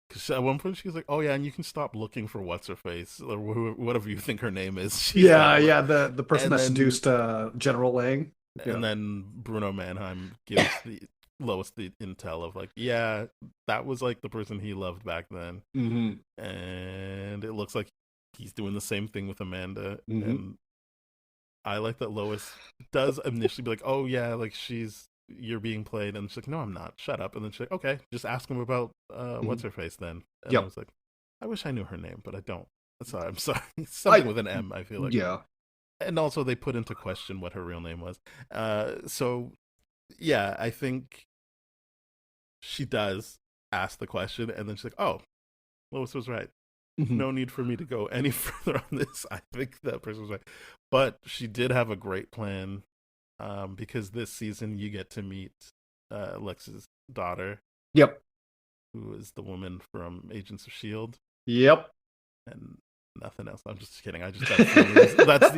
Because at one point she was like, "Oh yeah, and you can stop looking for what's her face or whatever you think her name is." She's Yeah, like, yeah, the person and that then seduced General Lang. and Yeah. then Bruno Mannheim gives the Lois the intel of like, yeah, that was like the person he loved back then, Hmm. and it looks like he's doing the same thing with Amanda, Hmm. and I like that Lois does initially be like, "Oh yeah, like you're being played," and she's like, "No, I'm not. Shut up." And then she's like, "Okay, just ask him about Hmm. what's her face then." And I Yep. was like, "I wish I knew her name, but I don't." Sorry, I'm sorry. Something I with an M. I feel like, yeah. and also they put into question what her real name was. So yeah, I think she does ask the question, and then she's like, "Oh, Lois was right. Hmm. No need for me to go any further on this. I think that person was right." But she did have a great plan, because this season you get to meet Lex's daughter, Yep. who is the woman from Agents of Shield, Yep. and nothing else. I'm just kidding. I just that's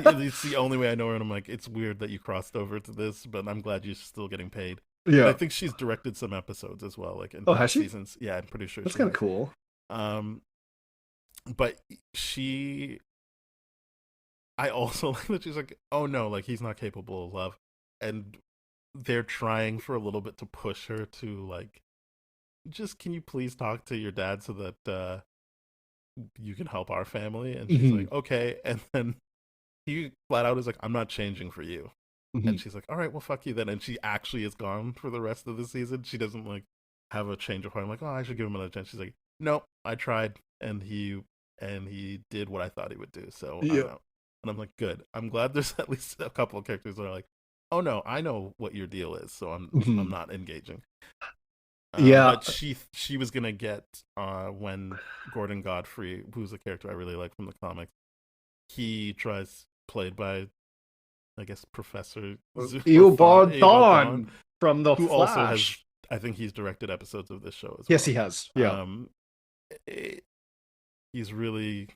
the only way I know her, and I'm like, it's weird that you crossed over to this, but I'm glad you're still getting paid. And I Yeah. think she's directed some episodes as well, like in Oh, has past she? seasons. Yeah, I'm pretty sure That's she kind of has. cool. Um, but I also like that she's like, oh no, like he's not capable of love, and they're trying for a little bit to push her to like, just can you please talk to your dad so that you can help our family? And she's Hmm. like, okay, and then he flat out is like, I'm not changing for you. Hmm. And she's like, all right, well fuck you then. And she actually is gone for the rest of the season. She doesn't like have a change of heart. I'm like, oh, I should give him another chance. She's like, no, I tried, and he did what I thought he would do, so I'm Yep. out. And I'm like, good. I'm glad there's at least a couple of characters that are like, oh no, I know what your deal is, so I'm Hmm. not engaging. Yeah. But she was gonna get when Gordon Godfrey, who's a character I really like from the comics, he tries, played by I guess Professor Eobard, Eobard from The who also has, Flash. I think he's directed episodes of this show as Yes, well. he has. Yeah. Um, it, he's really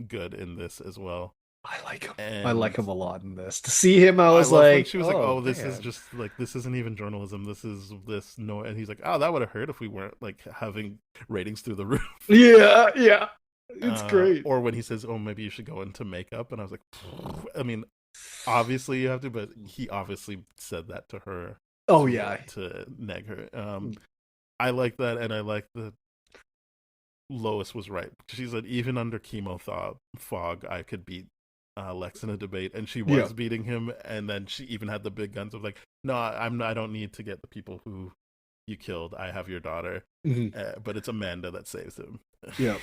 good in this as well, I like him. I like and him a lot in this. To see him, I I was love when like, she was like, oh "Oh, this is man. just like this isn't even journalism. This is this no," and he's like, "Oh, that would have hurt if we weren't like having ratings through the roof." Yeah, yeah. It's great. Or when he says, "Oh, maybe you should go into makeup," and I was like, I mean, obviously you have to, but he obviously said that to her Oh to yeah. neg her. I like that, and I like that Lois was right. She said even under chemo fog, I could beat Lex in a debate, and she Yeah. was beating him. And then she even had the big guns of like, no, I'm not, I don't need to get the people who you killed. I have your daughter, Mhm. but it's Amanda that saves him. Yeah.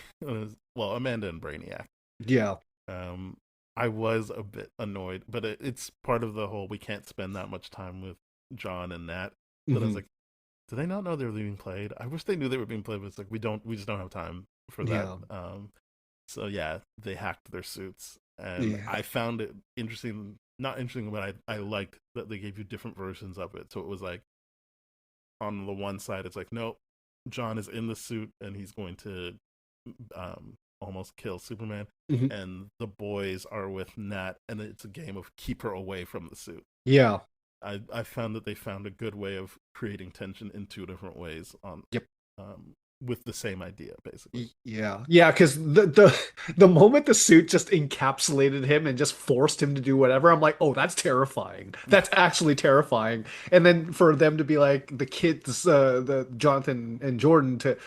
Well, Amanda and Brainiac. Yeah. Um, I was a bit annoyed, but it's part of the whole we can't spend that much time with John and Nat. That I was Mhm. like, do they not know they were being played? I wish they knew they were being played, but it's like we just don't have time for that. Yeah. So yeah, they hacked their suits, and Yeah. I found it interesting. Not interesting, but I liked that they gave you different versions of it. So it was like on the one side, it's like, nope, John is in the suit and he's going to almost kill Superman, Mhm. and the boys are with Nat, and it's a game of keep her away from the suit. Yeah. I found that they found a good way of creating tension in two different ways on Yep. with the same idea basically. Yeah, yeah, because the moment the suit just encapsulated him and just forced him to do whatever, I'm like, oh, that's terrifying. That's actually terrifying. And then for them to be like the kids, the Jonathan and Jordan to,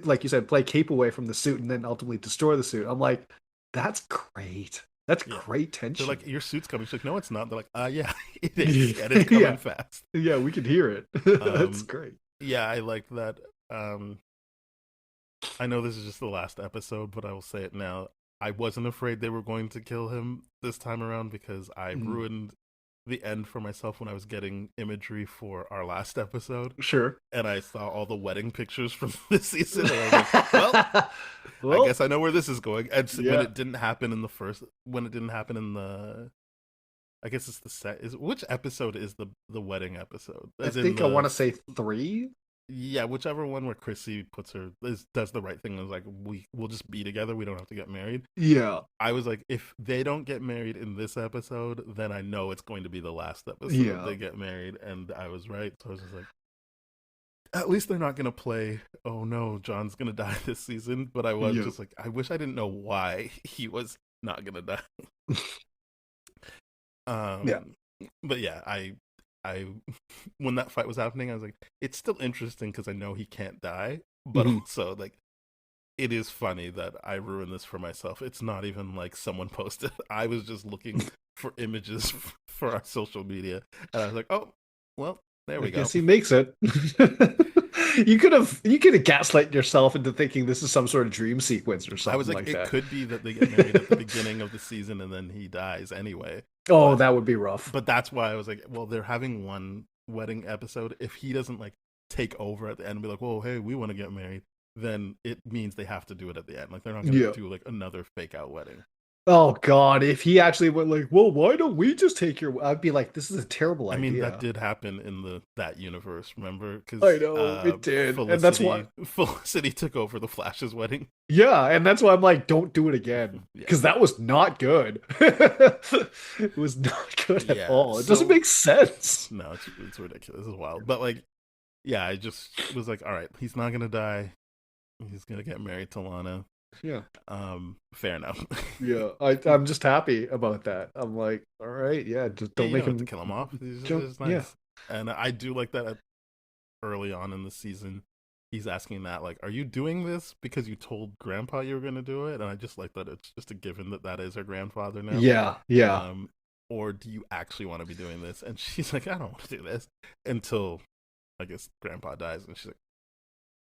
like you said, play cape away from the suit and then ultimately destroy the suit. I'm like, that's great. That's Yeah, great they're tension. like, your suit's coming. She's like, no, it's not. They're like, yeah, it is, and it's coming Yeah, fast. yeah, we could hear it. That's um great. yeah, I like that. I know this is just the last episode, but I will say it now. I wasn't afraid they were going to kill him this time around because I Mhm. ruined the end for myself when I was getting imagery for our last episode, Sure. and I saw all the wedding pictures from this season, and I was like, well, I guess I know where this is going. And when it didn't happen in the first, when it didn't happen in the, I guess it's the set. Which episode is the wedding episode? I think I want to say 3. Yeah, whichever one where Chrissy puts her does the right thing. Is like we'll just be together. We don't have to get married. Yeah. I was like, if they don't get married in this episode, then I know it's going to be the last episode they get married. And I was right. So I was just like, at least they're not going to play, oh no, John's going to die this season. But I was just like, I wish I didn't know why he was not going to die. But yeah, I when that fight was happening, I was like, it's still interesting because I know he can't die, but also like it is funny that I ruined this for myself. It's not even like someone posted. I was just looking for images for our social media, and I was like, oh, well, there we go. Guess he makes it. You could have gaslight yourself into thinking this is some sort of dream sequence or something. I was like it that. Could be that they get married at the beginning of the season and then he dies anyway. Oh, that would be rough. But that's why I was like, well, they're having one wedding episode. If he doesn't like take over at the end and be like, well, hey, we want to get married, then it means they have to do it at the end. Like they're not going to do like another fake out wedding. Oh God, if he actually went like, well, why don't we just take your? I'd be like, this is a terrible idea. I mean, that did happen in that universe, remember? Because I know it did, and that's why Felicity took over the Flash's wedding. Yeah, and that's why I'm like, don't do it again, because that was not good. It was not good at all. It doesn't make sense. No, it's ridiculous. It's wild, but like, yeah, I just was like, all right, he's not gonna die. He's gonna get married to Lana. Yeah. Fair enough. Yeah, I'm just happy about that. I'm like, all right, yeah, just don't make him to kill him off. He's just nice. Yeah. And I do like that early on in the season. He's asking that, like, are you doing this because you told Grandpa you were going to do it? And I just like that it's just a given that is her grandfather now. Yeah, yeah. Or do you actually want to be doing this? And she's like, I don't want to do this until, I guess, Grandpa dies. And she's like,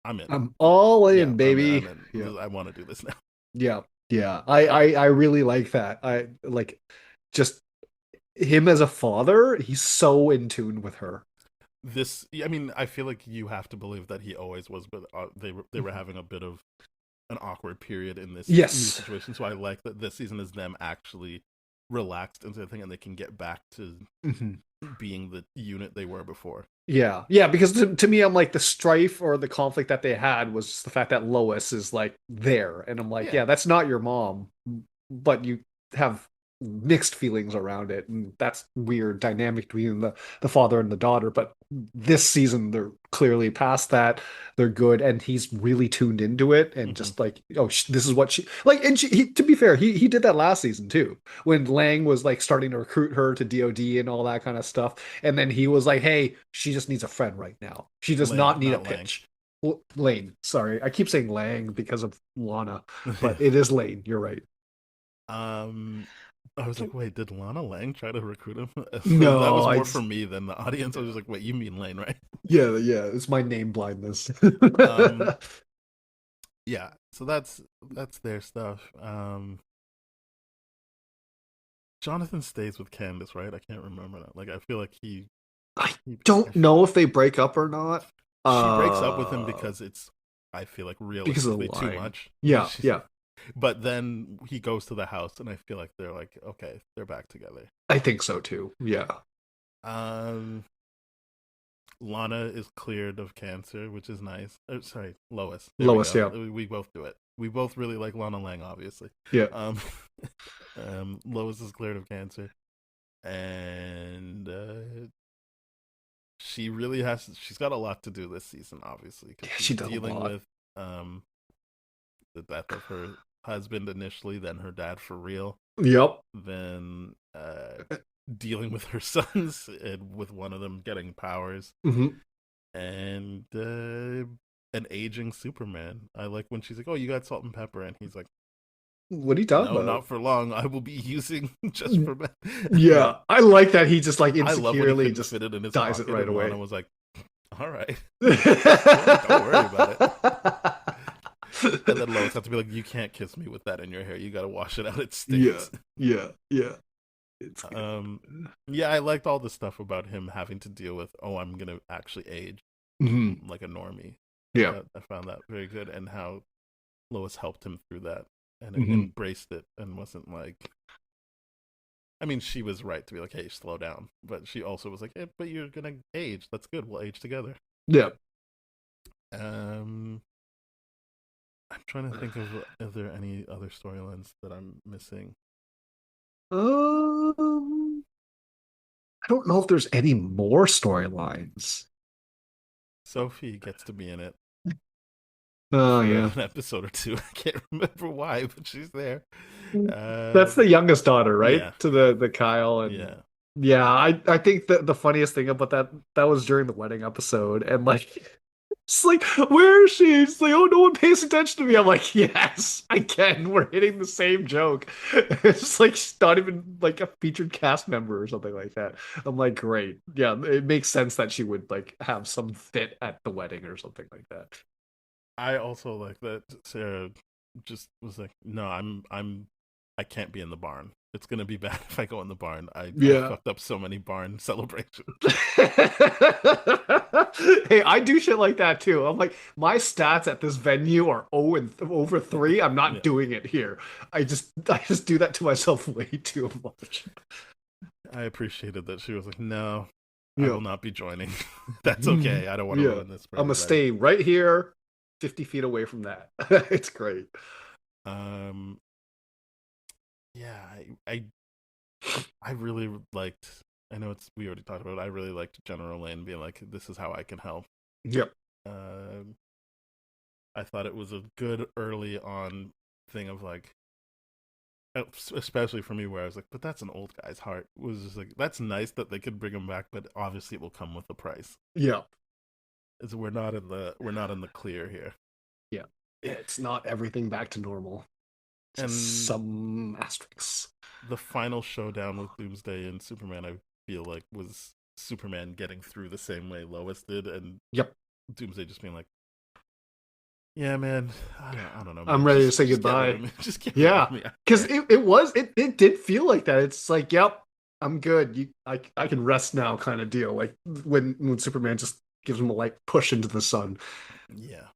I'm in. I'm all in, baby. I'm in. Yeah. I want to do this now. Yeah, yeah. I really like that. I like just him as a father. He's so in tune with her. I mean, I feel like you have to believe that he always was, but they were having a bit of an awkward period in this new situation. So I like that this season is them actually relaxed into the thing, and they can get back to being the unit they were before. Yeah, because to me, I'm like, the strife or the conflict that they had was just the fact that Lois is like there, and I'm like, yeah, that's not your mom, but you have mixed feelings around it, and that's weird dynamic between the father and the daughter. But this season they're clearly past that. They're good, and he's really tuned into it, and just like, oh, this is what she like. And he, to be fair, he did that last season too, when Lang was like starting to recruit her to DOD and all that kind of stuff, and then he was like, hey, she just needs a friend right now. She does not need a pitch. Lane, sorry, I keep saying Lang because of Lana, but it is Lane. You're right. I was like, wait, did Lana Lang try to recruit him? No, that was more for me than the audience. I was like, wait, you mean Lane, right? Yeah, it's my name blindness. Yeah, so that's their stuff. Jonathan stays with Candace, right? I can't remember that. Like, I feel like he don't know if they break up or not. She breaks up with him because I feel like realistically too much. Yeah. But then he goes to the house, and I feel like they're like, okay, they're back together. I think so too. Yeah. Lana is cleared of cancer, which is nice. Sorry, Lois. Lois, yeah. We both do it. We both really like Lana Lang, obviously. Yeah. Lois is cleared of cancer, and she really has. She's got a lot to do this season, obviously. Yeah, she does dealing a lot. with the death of her husband initially, then her dad for real. Yep. Then dealing with her sons, and with one of them getting powers, and an aging Superman. I like when she's like, "Oh, you got salt and pepper," and he's like, "What are you talking about? Not for long. I will be using just for men." Yeah, I like that he just like insecurely just fit it in his dies it right away. I was like, "All right, don't worry about it." And then Lois had to be like, "You can't kiss me with that in your hair. You got to wash it out. It stinks." Yeah. It's good. Yeah, I liked all the stuff about him having to deal with, oh, I'm gonna actually age Hmm. like a normie. Yeah. I found that very good, and how Lois helped him through that and Hmm. embraced it and wasn't like. I mean, she was right to be like, "Hey, slow down," but she also was like, "But you're gonna age. That's good. We'll age together." Yeah. Um, I'm trying to think of if there any other storylines that I'm missing. Um, I don't know if there's any more storylines. Sophie gets to be in it Oh for yeah. an episode or two. I can't remember why, but she's there. That's the youngest daughter, right? Yeah, To the Kyle and yeah. yeah, I think the funniest thing about that was during the wedding episode and like it's like where is she? It's like oh no one pays attention to me. I'm like yes again we're hitting the same joke. It's like she's not even like a featured cast member or something like that. I'm like great yeah it makes sense that she would like have some fit at the wedding or something like that. I also like that Sarah just was like, "No, I can't be in the barn. It's gonna be bad if I go in the barn. I Yeah. fucked up so many barn celebrations." Hey, I do shit like that too. I'm like, my stats at this venue are 0 and over 3. I'm not Yeah, doing it here. I just do that to myself way too much. I appreciated that she was like, "No, I Yeah. will not be joining. That's okay. I don't want to Yeah. ruin this for I'm gonna anybody." stay right here, 50 feet away from that. It's great. Um, yeah, I really liked. I know it's we already talked about it. I really liked General Lane being like, "This is how I can help." Yep. Um, I thought it was a good early on thing of like, especially for me, where I was like, "But that's an old guy's heart." It was just like that's nice that they could bring him back, but obviously it will come with a price. Yeah. Is we're not in the clear here, Yeah. It's not everything back to normal. Just and some asterisks. the final showdown with Doomsday and Superman, I feel like was Superman getting through the same way Lois did, and Yep. Doomsday just being like, "Yeah, man, I don't know, I'm man. ready to say Just get rid goodbye. of me. Just get rid of Yeah, me. I because can't." it did feel like that. It's like, yep, I'm good. I can rest now, kind of deal. Like when Superman just gives him a like push into the sun. Yeah,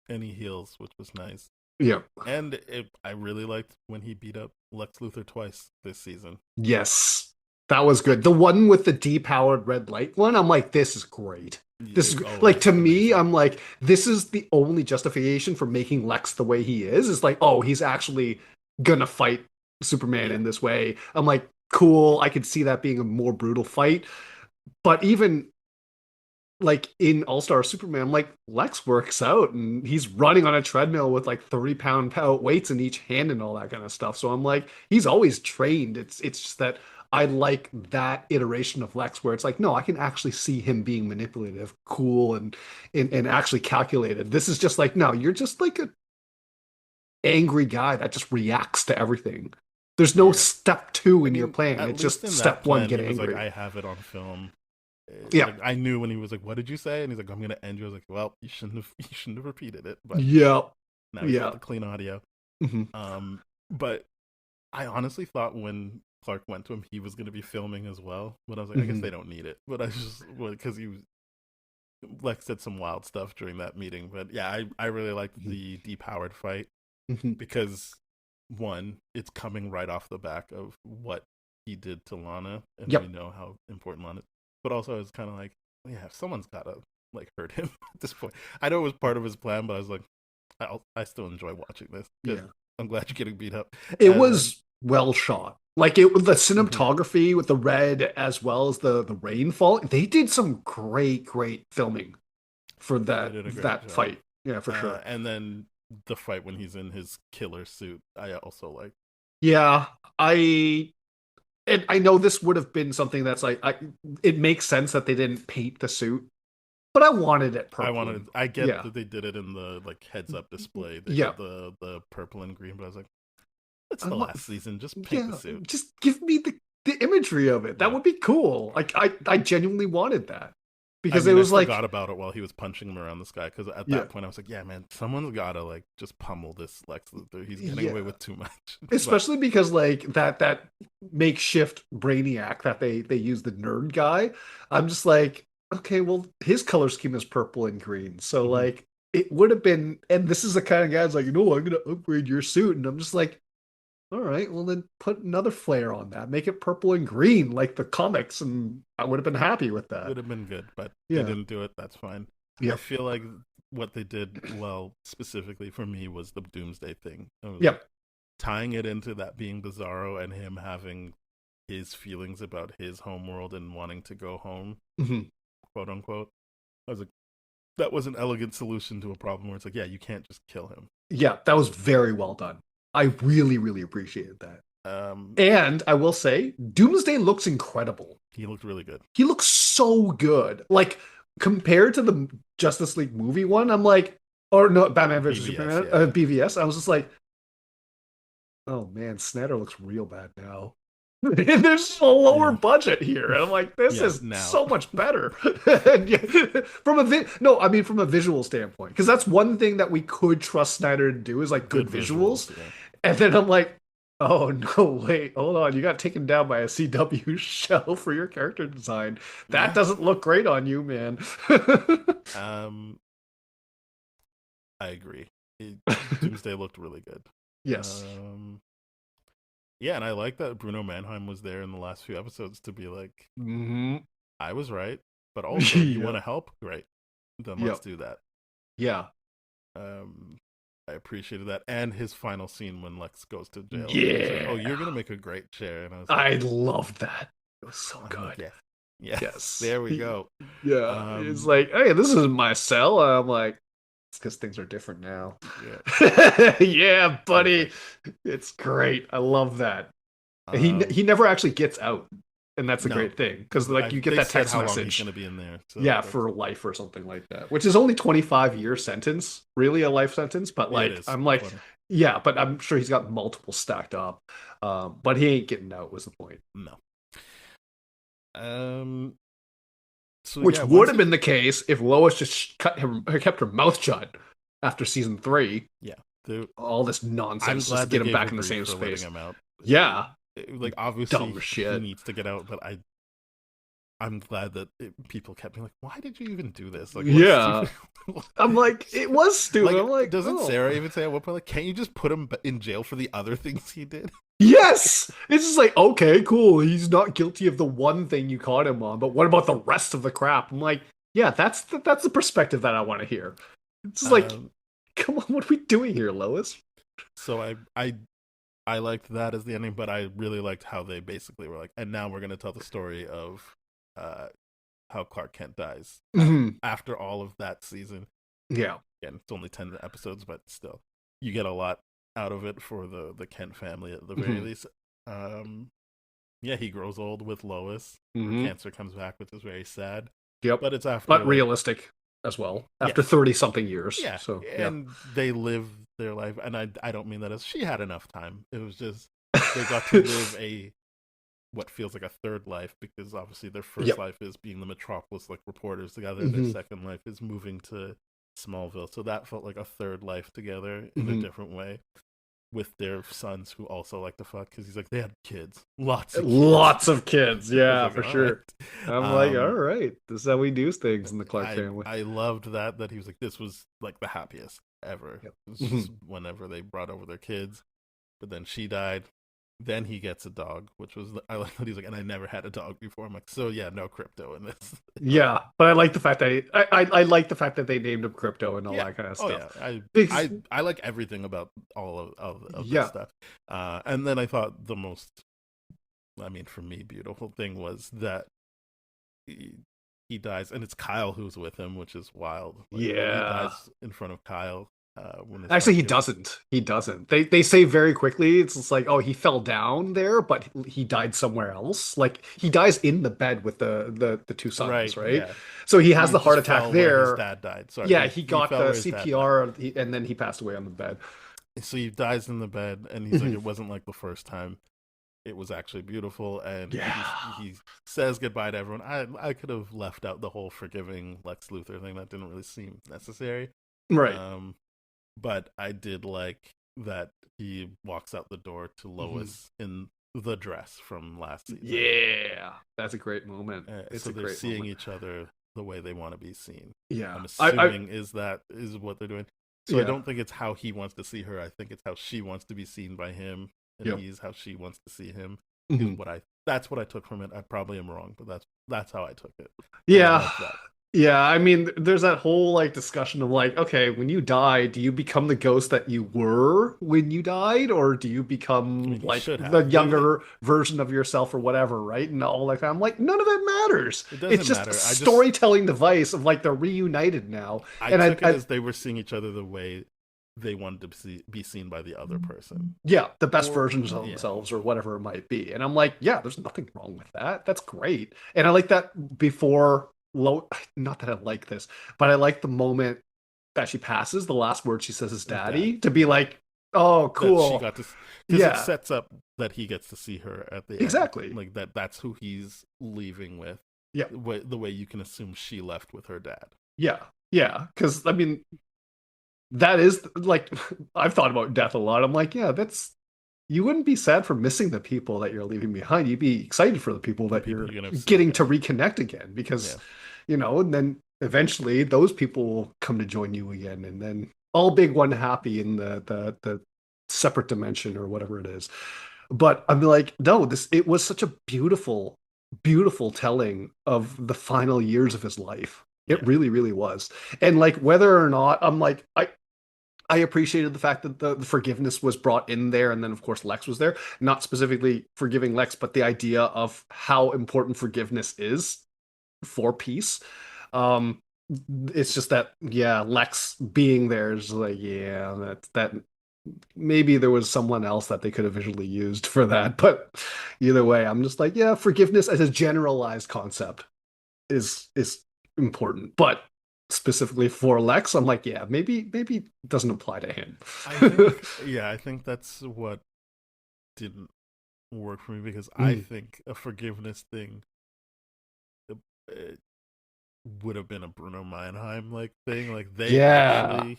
and he heals, which was nice. Yeah. And I really liked when he beat up Lex Luthor twice this season. Yes, that was good. The one with the depowered red light one, I'm like, this is great. This is Oh, like it's to me, amazing. I'm like, this is the only justification for making Lex the way he is. Is like, oh, he's actually gonna fight Superman Yeah, in this way. I'm like, cool. I could see that being a more brutal fight. But even like in All Star Superman, like Lex works out and he's running on a treadmill with like 30-pound weights in each hand and all that kind of stuff. So I'm like, he's always trained. It's just that I like that iteration of Lex where it's like, no, I can actually see him being manipulative, cool, and actually calculated. This is just like, no, you're just like an angry guy that just reacts to everything. There's no yeah. step two I in your mean, plan. at It's least just in that step one, plan, get he was like, angry. "I have it on film." Yeah. Like I knew when he was like, "What did you say?" And he's like, "I'm gonna end you." I was like, "Well, you shouldn't have. You shouldn't have repeated it." But Yeah. now he's got Yeah. the clean audio. Hmm. But I honestly thought when Clark went to him, he was gonna be filming as well. But I was like, I guess Hmm. they don't need it. But I just because he was Lex said some wild stuff during that meeting. But yeah, I really liked the depowered fight Hmm. because one, it's coming right off the back of what he did to Lana, and we Yep. know how important Lana. But also, it's kind of like, yeah, someone's gotta like hurt him at this point. I know it was part of his plan, but I was like, I still enjoy watching this. Good. Yeah. I'm glad you're getting beat up. It And was well shot. Like it with the mhm, cinematography with the red as well as the rainfall. They did some great filming for they that did a great that job. fight. Yeah, for sure. And then the fight when he's in his killer suit, I also like. Yeah, I and I know this would have been something that's like it makes sense that they didn't paint the suit, but I wanted it I purple. wanted. I get Yeah. that they did it in the like heads up display. They Yeah. did the purple and green, but I was like, it's I the want last season. Just paint the yeah, suit. just give me the imagery of it. That Yeah. would be cool. Like I genuinely wanted that. I because it mean, I was like, forgot about it while he was punching him around the sky because at yeah, that point I was like, yeah, man, someone's gotta like just pummel this Lex Luthor. He's getting away yeah, with too much. But especially because like that makeshift Brainiac that they use the nerd guy. I'm just like, okay, well, his color scheme is purple and green, so mhm. like it would have been. And this is the kind of guy that's like, no, I'm gonna upgrade your suit, and I'm just like, all right, well then put another flare on that, make it purple and green like the comics, and I would have been happy with that. Would have been good, but they Yeah, didn't do it. That's fine. I yep, feel like what they did well, specifically for me, was the Doomsday thing. It was like yep, tying it into that being Bizarro and him having his feelings about his homeworld and wanting to go home, hmm quote unquote. I was like, that was an elegant solution to a problem where it's like, yeah, you can't just kill him. yeah. That was very well done. I really, really appreciated that. Um, And I will say, Doomsday looks incredible. he looked really good. He looks so good. Like compared to the Justice League movie one, I'm like, or no, Batman versus BVS, Superman, yeah. BVS. I was just like, oh man, Snyder looks real bad now. There's a lower Yeah. budget here, and I'm like, this Yeah, is now. so much better. And yeah, from a no, I mean from a visual standpoint, because that's one thing that we could trust Snyder to do is like good visuals. Yeah. And then I'm like, oh no, wait, hold on. You got taken down by a CW show for your character design. That Yeah. doesn't look great on you, man. Um, I agree. Doomsday looked really good. Yes. Um, yeah, and I like that Bruno Mannheim was there in the last few episodes to be like, Hmm. I was right, but also you Yeah. want to help? Great. Then Yep. let's do that. Yeah. Um, I appreciated that. And his final scene when Lex goes to jail. And he's like, oh, Yeah. you're going to make a great chair. And I was like, I loved that. It was so I'm like, good. yes. Yes. Yes. There we go. Yeah. It's Um, like, hey, this is my cell. I'm like, it's because things are different now. yeah. Yeah, buddy. Perfect. It's great. I love that. And he Um, never actually gets out. And that's a no. great thing. Because like you get They that said text how long he's message. going to be in there. So Yeah, that's, for life or something like that. Which is only 25-year sentence. Really a life sentence. But it like is. I'm like, 20. yeah, but I'm sure he's got multiple stacked up. But he ain't getting out was the point. No. Um, so Which yeah, would once have he, been the case if Lois just kept her mouth shut after season 3. yeah, the, All this I'm nonsense just to glad they get him gave back a in the brief same for letting space. him out. Yeah, Like obviously dumb he shit. needs to get out, but I'm glad that people kept being like, why did you even do this? Like, Yeah. stupid? I'm like, it was stupid. I'm like, doesn't oh. Sarah even say at one point, like, can't you just put him in jail for the other things he did? Yes, it's just like, okay, cool. He's not guilty of the one thing you caught him on, but what about the rest of the crap? I'm like, yeah, that's the perspective that I want to hear. It's just like, Um, come on, what are we doing here, Lois? so I liked that as the ending, but I really liked how they basically were like, and now we're gonna tell the story of how Clark Kent dies Mhm. after all of that season. Yeah. Again, it's only 10 episodes, but still, you get a lot out of it for the Kent family at the very Mhm. least. Yeah, he grows old with Lois. Mhm. Cancer comes back, which is very sad. Yep. But it's after, But like, realistic as well after yes, 30 something years. yeah, So, yeah. and they live their life, and I don't mean that as she had enough time. It was just they got to live what feels like a third life, because obviously their first Yep. life is being the Metropolis like reporters together. Their Mhm. second life is moving to Smallville, so that felt like a third life together in Mhm. a different way with their sons who also like to fuck, because he's like, they had kids, lots of kids. Lots of kids. I Yeah, was for like, sure. right. I'm like, all right, this is how we do things in the Clark I family. I loved that he was like, this was like the happiest ever. Yep. It was just whenever they brought over their kids, but then she died. Then he gets a dog, which was, I like that he's like, and I never had a dog before. I'm like, so yeah, no crypto in this. Yeah, but I like the fact that I like the fact that they named him Crypto and all Yeah. that kind of Oh stuff. yeah, Because- I like everything about all of Yeah. this stuff. And then I thought the most, I mean, for me, beautiful thing was that he dies, and it's Kyle who's with him, which is wild. Like, he Yeah. dies in front of Kyle. When his Actually, son he gives- doesn't. He doesn't. They say very quickly. It's just like, oh, he fell down there, but he died somewhere else. Like he dies in the bed with the two sons, right? Yeah. So he has He the heart just fell attack where there. his dad died. Sorry. Yeah, he got fell the where his dad died. CPR, and then he passed away on the bed. So he dies in the bed, and he's like, Mhm. it wasn't like the first time. it was actually beautiful, and Yeah. he says goodbye to everyone. I could have left out the whole forgiving Lex Luthor thing. That didn't really seem necessary. Right. Um, but I did like that he walks out the door to Mhm. Lois in the dress from last season. Yeah, that's a great moment. It's So a they're great seeing moment. each other the way they want to be seen. Yeah, I'm I assuming is what they're doing. So I yeah, don't think it's how he wants to see her. I think it's how she wants to be seen by him, and yep. he's how she wants to see him. Is Mhm. what I That's what I took from it. I probably am wrong, but that's how I took it, and I Yeah. like that. Yeah, I mean, there's that whole like discussion of like, okay, when you die, do you become the ghost that you were when you died, or do you I become mean, he like should the have. younger version of yourself or whatever, right? And all like that. I'm like, none of it matters. It It's doesn't just a matter. storytelling device of like they're reunited now. I And took it as they were seeing each other the way they wanted to be seen by the other person. yeah, the best Or versions of yeah, themselves or whatever it might be. And I'm like, yeah, there's nothing wrong with that. That's great. And I like that before low, not that I like this, but I like the moment that she passes, the last word she says is his dad. daddy, to be Yeah, like, oh, that she cool. got to, because it Yeah, sets up that he gets to see her at the end, exactly. like that's who he's leaving with. Yeah, The way you can assume she left with her dad. yeah, yeah. Because I mean, that is like, I've thought about death a lot. I'm like, yeah, that's, you wouldn't be sad for missing the people that you're leaving behind. You'd be excited for the people The that people you're you're gonna see getting to again. reconnect again because, Yeah, and then eventually those people will come to join you again. And then all big one happy in the separate dimension or whatever it is. But I'm like, no, it was such a beautiful, beautiful telling of the final years of his life. It yeah, really, really was. And like whether or not I'm like, I appreciated the fact that the forgiveness was brought in there, and then of course Lex was there. Not specifically forgiving Lex, but the idea of how important forgiveness is for peace. Um, it's just that yeah, Lex being there is like yeah, that maybe there was someone else that they could have visually used for that, but either way, I'm just like yeah, forgiveness as a generalized concept is important, but specifically for Lex, I'm like, yeah, maybe it doesn't apply to him. I think that's what didn't work for me, because I Mm, think a forgiveness thing, it would have been a Bruno Mannheim like thing. Like they yeah, actually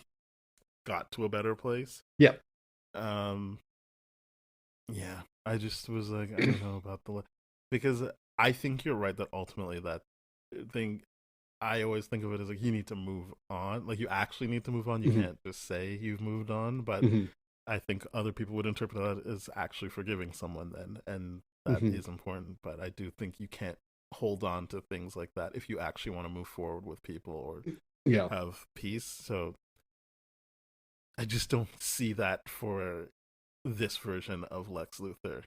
got to a better place. yeah, Um, yeah, I just was like, I don't know about because I think you're right that ultimately that thing. I always think of it as like you need to move on. Like you actually need to move on. You mhm, can't just say you've moved on. But mhm, I think other people would interpret that as actually forgiving someone then, and that mhm, is important. But I do think you can't hold on to things like that if you actually want to move forward with people or yeah, have peace. So I just don't see that for this version of Lex Luthor.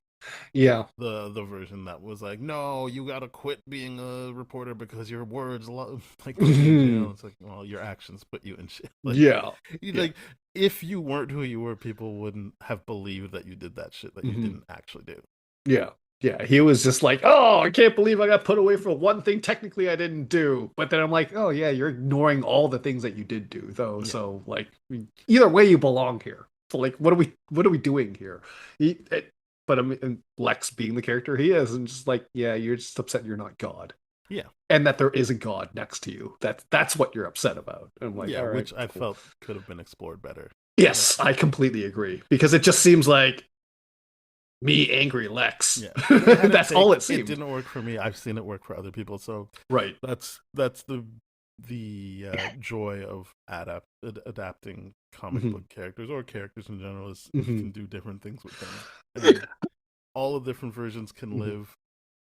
yeah, The version that was like, no, you gotta quit being a reporter because your words like put you in jail. mhm, It's like, well, your actions put you in jail. yeah, yeah, Like if you weren't who you were, people wouldn't have believed that you did that shit that you mhm, didn't actually do. yeah. Yeah, he was just like, "Oh, I can't believe I got put away for one thing technically I didn't do." But then I'm like, "Oh yeah, you're ignoring all the things that you did do, though." Yeah, So like, either way, you belong here. So like, what are we doing here? But I mean, and Lex being the character he is, and just like, yeah, you're just upset you're not God, yeah, and that there is a God next to you. That's what you're upset about. And I'm like, yeah. all right, Which I cool. felt could have been explored better. Like, Yes, I completely agree because it just seems like me angry Lex. yeah, they had a That's all take. it It seemed. didn't work for me. I've seen it work for other people. So Right. that's the joy of adapting comic Mhm. book characters or characters in general is you Mhm. can do different things with them, and all the different versions can Mhm. live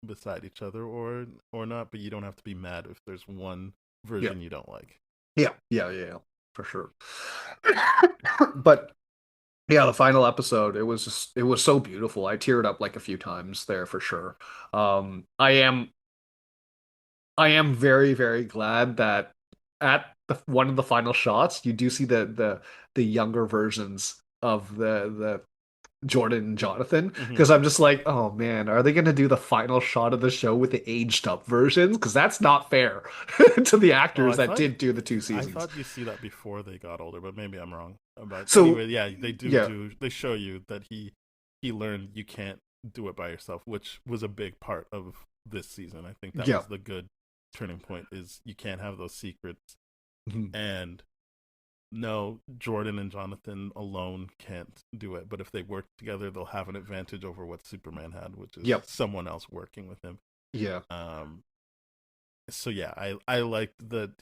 beside each other or not. But you don't have to be mad if there's one Yeah. version you don't like. Yeah. Yeah. Yeah. Yeah. For sure. But yeah, the final episode, it was so beautiful. I teared up like a few times there for sure. I am very, very glad that at one of the final shots, you do see the younger versions of the Jordan and Jonathan, Hmm. because I'm just like, oh man, are they going to do the final shot of the show with the aged up versions? Because that's not fair to the Oh, actors that did do the two I seasons. thought you see that before they got older, but maybe I'm wrong. But So anyway, yeah, they yeah, they show you that he learned you can't do it by yourself, which was a big part of this season. I think that Yeah. was the good turning point, is you can't have those secrets. Mhm. And no, Jordan and Jonathan alone can't do it, but if they work together, they'll have an advantage over what Superman had, which is Yep. someone else working with him. Yeah. So yeah, I liked that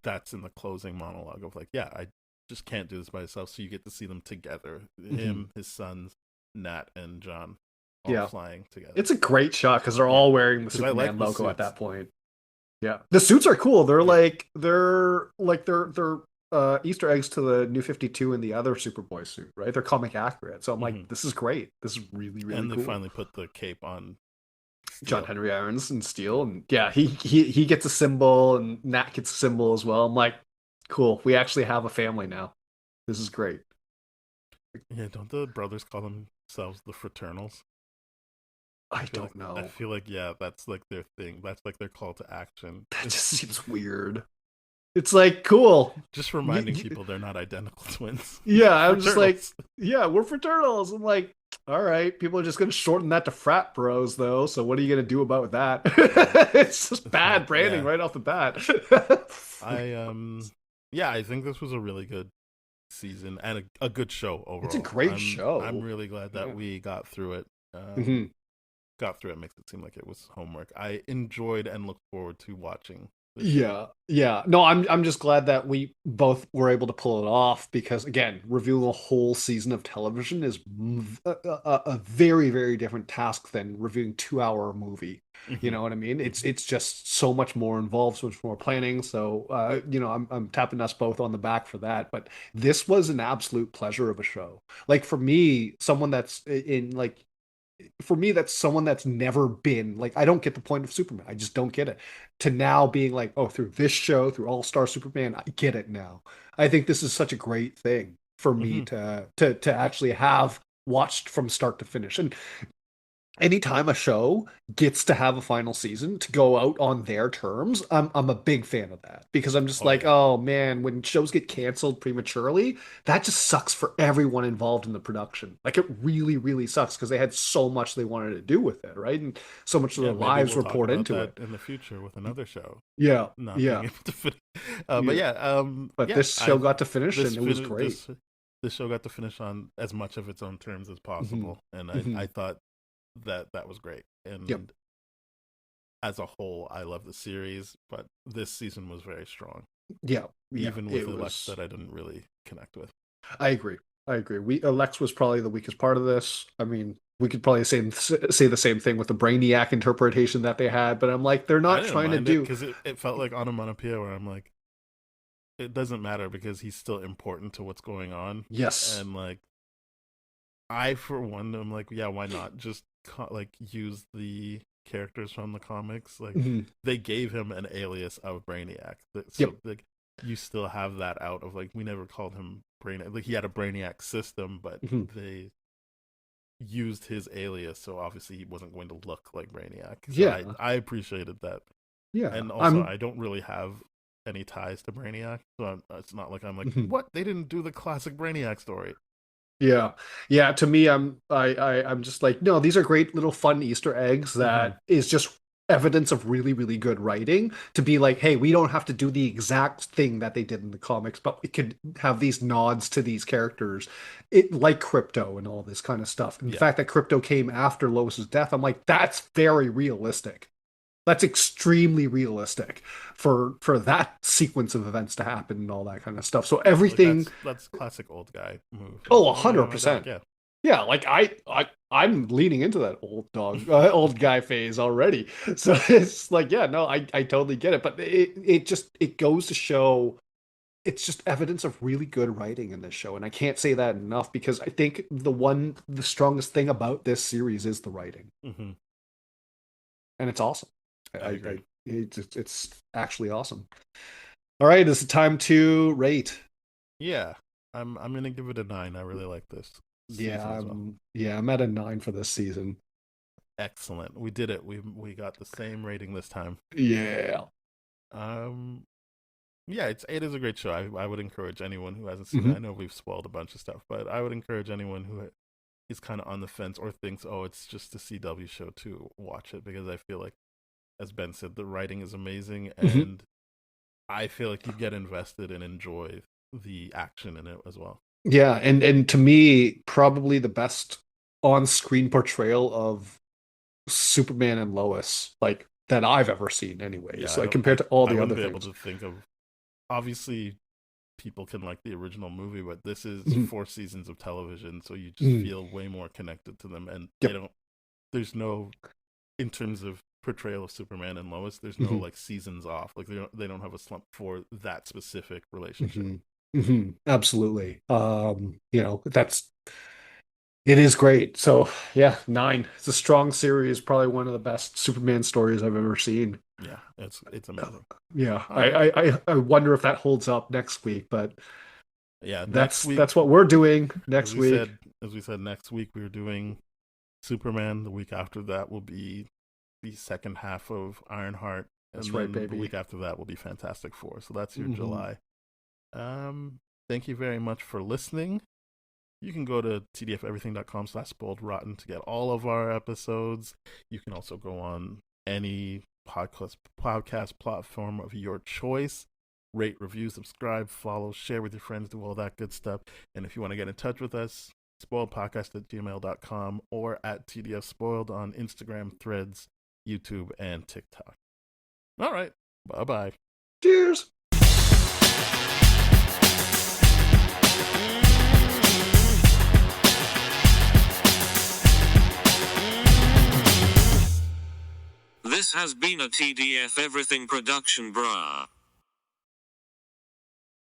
that's in the closing monologue of like, yeah, I just can't do this by myself. So you get to see them together, him, his sons, Nat and John, all flying together. It's a great shot because they're all wearing the Superman the logo at suits. that point. Yeah, the suits are cool. They're they're Easter eggs to the New 52 and the other Superboy suit, right? They're comic accurate. So I'm like, this is great. This is really, really and cool. And they finally put the cape on Steel. John Henry Irons and Steel, and yeah, he gets a symbol, and Nat gets a symbol as well. I'm like, cool. We actually have a family now. This is great. Yeah, don't the brothers call themselves the Fraternals? I don't know. I feel like, yeah, that's like their thing. That's like their call to action. That just seems weird. It's like, cool. Just reminding people they're not identical twins. Yeah, I'm just like, yeah, we're fraternals. I'm like, all right, people are just going to shorten that to frat bros, though. So what are you going to do about that? It's just bad branding right off the bat. I think this was a really good season and a good show overall. It's a great show. I'm really glad that we got through it. Got through it makes it seem like it was homework. I enjoyed and looked forward to watching. Yeah. No, I'm just glad that we both were able to pull it off because, again, reviewing a whole season of television is a very, very different task than reviewing 2-hour movie. You know what I mean? It's just so much more involved, so much more planning. So, I'm tapping us both on the back for that. But this was an absolute pleasure of a show. Like for me, that's someone that's never been like, I don't get the point of Superman. I just don't get it. To now being like, oh, through this show, through All Star Superman, I get it now. I think this is such a great thing for me to actually have watched from start to finish. And anytime a show gets to have a final season to go out on their terms, I'm a big fan of that because I'm just oh man, when shows get canceled prematurely, that just sucks for everyone involved in the production. Like it really, really sucks because they had so much they wanted to do with it, right? And so much of their lives were poured into it. In the future with another show. Yeah. Not being able to finish. But this show got to finish and it was great. This show got to finish on as much of its own terms as possible. And I thought that was great. And as a whole, I love the series, but this season was very strong. Even with Lex that I didn't really connect with. I agree. Lex was probably the weakest part of this. I mean, we could probably say the same thing with the Brainiac interpretation that they had, but I'm like, they're not trying to do, because it felt like onomatopoeia where I'm like, it doesn't matter because he's still important to what's going on. Yes. And like, I for one, I'm like, yeah, why not just use the characters from the comics? Like they gave him an alias of Brainiac, so like you still have that out of like, we never called him Brainiac. Like he had a Brainiac system, but they used his alias, so obviously he wasn't going to look like Brainiac. So I appreciated that. Yeah, and also I don't really have any ties to Brainiac, so it's not like I'm like, what? They didn't do the classic Brainiac story. Yeah. To me, I'm just like, no, these are great little fun Easter eggs that is just evidence of really, really good writing to be like, hey, we don't have to do the exact thing that they did in the comics, but we could have these nods to these characters, like Crypto and all this kind of stuff. And the fact that Crypto came after Lois's death, I'm like, that's very realistic. That's extremely realistic for that sequence of events to happen and all that kind of stuff. So everything that's classic old guy move. Oh, 100%. Yeah, like I'm leaning into that old guy phase already. So it's like, yeah, no, I totally get it. But it goes to show it's just evidence of really good writing in this show. And I can't say that enough because I think the strongest thing about this series is the writing. And it's awesome. It's actually awesome. All right, is it time to rate? Yeah, I'm gonna give it a 9. I really like this. I'm at a 9 for this season. Excellent, we did it. We got the same rating this time. Yeah. It is a great show. I would encourage anyone who hasn't seen it. I know we've spoiled a bunch of stuff, but I would encourage anyone who is kind of on the fence or thinks, oh, it's just a CW show, to watch it, because I feel like, as Ben said, the writing is amazing, and I feel like you get invested and enjoy the action in it as well. Yeah, and to me, probably the best on-screen portrayal of Superman and Lois, like that I've ever seen, anyways. Like compared to all the other wouldn't be things. able to think of. Obviously, people can like the original movie, but this is 4 seasons of television, so you just feel way more connected to them, and they don't. There's no, in terms of portrayal of Superman and Lois, there's no like seasons off. Like they don't have a slump for that specific relationship. Absolutely. It is great. So yeah, 9. It's a strong series, probably one of the best Superman stories I've ever seen. Yeah, it's amazing. Yeah, I wonder if that holds up next week, but yeah, that's what we're doing next week. As we said, next week we're doing Superman. The week after that will be the second half of Ironheart. That's and right, then baby. The week after that will be Fantastic Four. So that's your July. Thank you very much for listening. You can go to tdfeverything.com/spoiledrotten to get all of our episodes. You can also go on any podcast platform of your choice. Rate, review, subscribe, follow, share with your friends, do all that good stuff. And if you want to get in touch with us, spoiledpodcast@gmail.com or at tdfspoiled on Instagram, Threads, YouTube, and TikTok. All right. Bye-bye. Cheers. This has been a TDF Everything production, brah.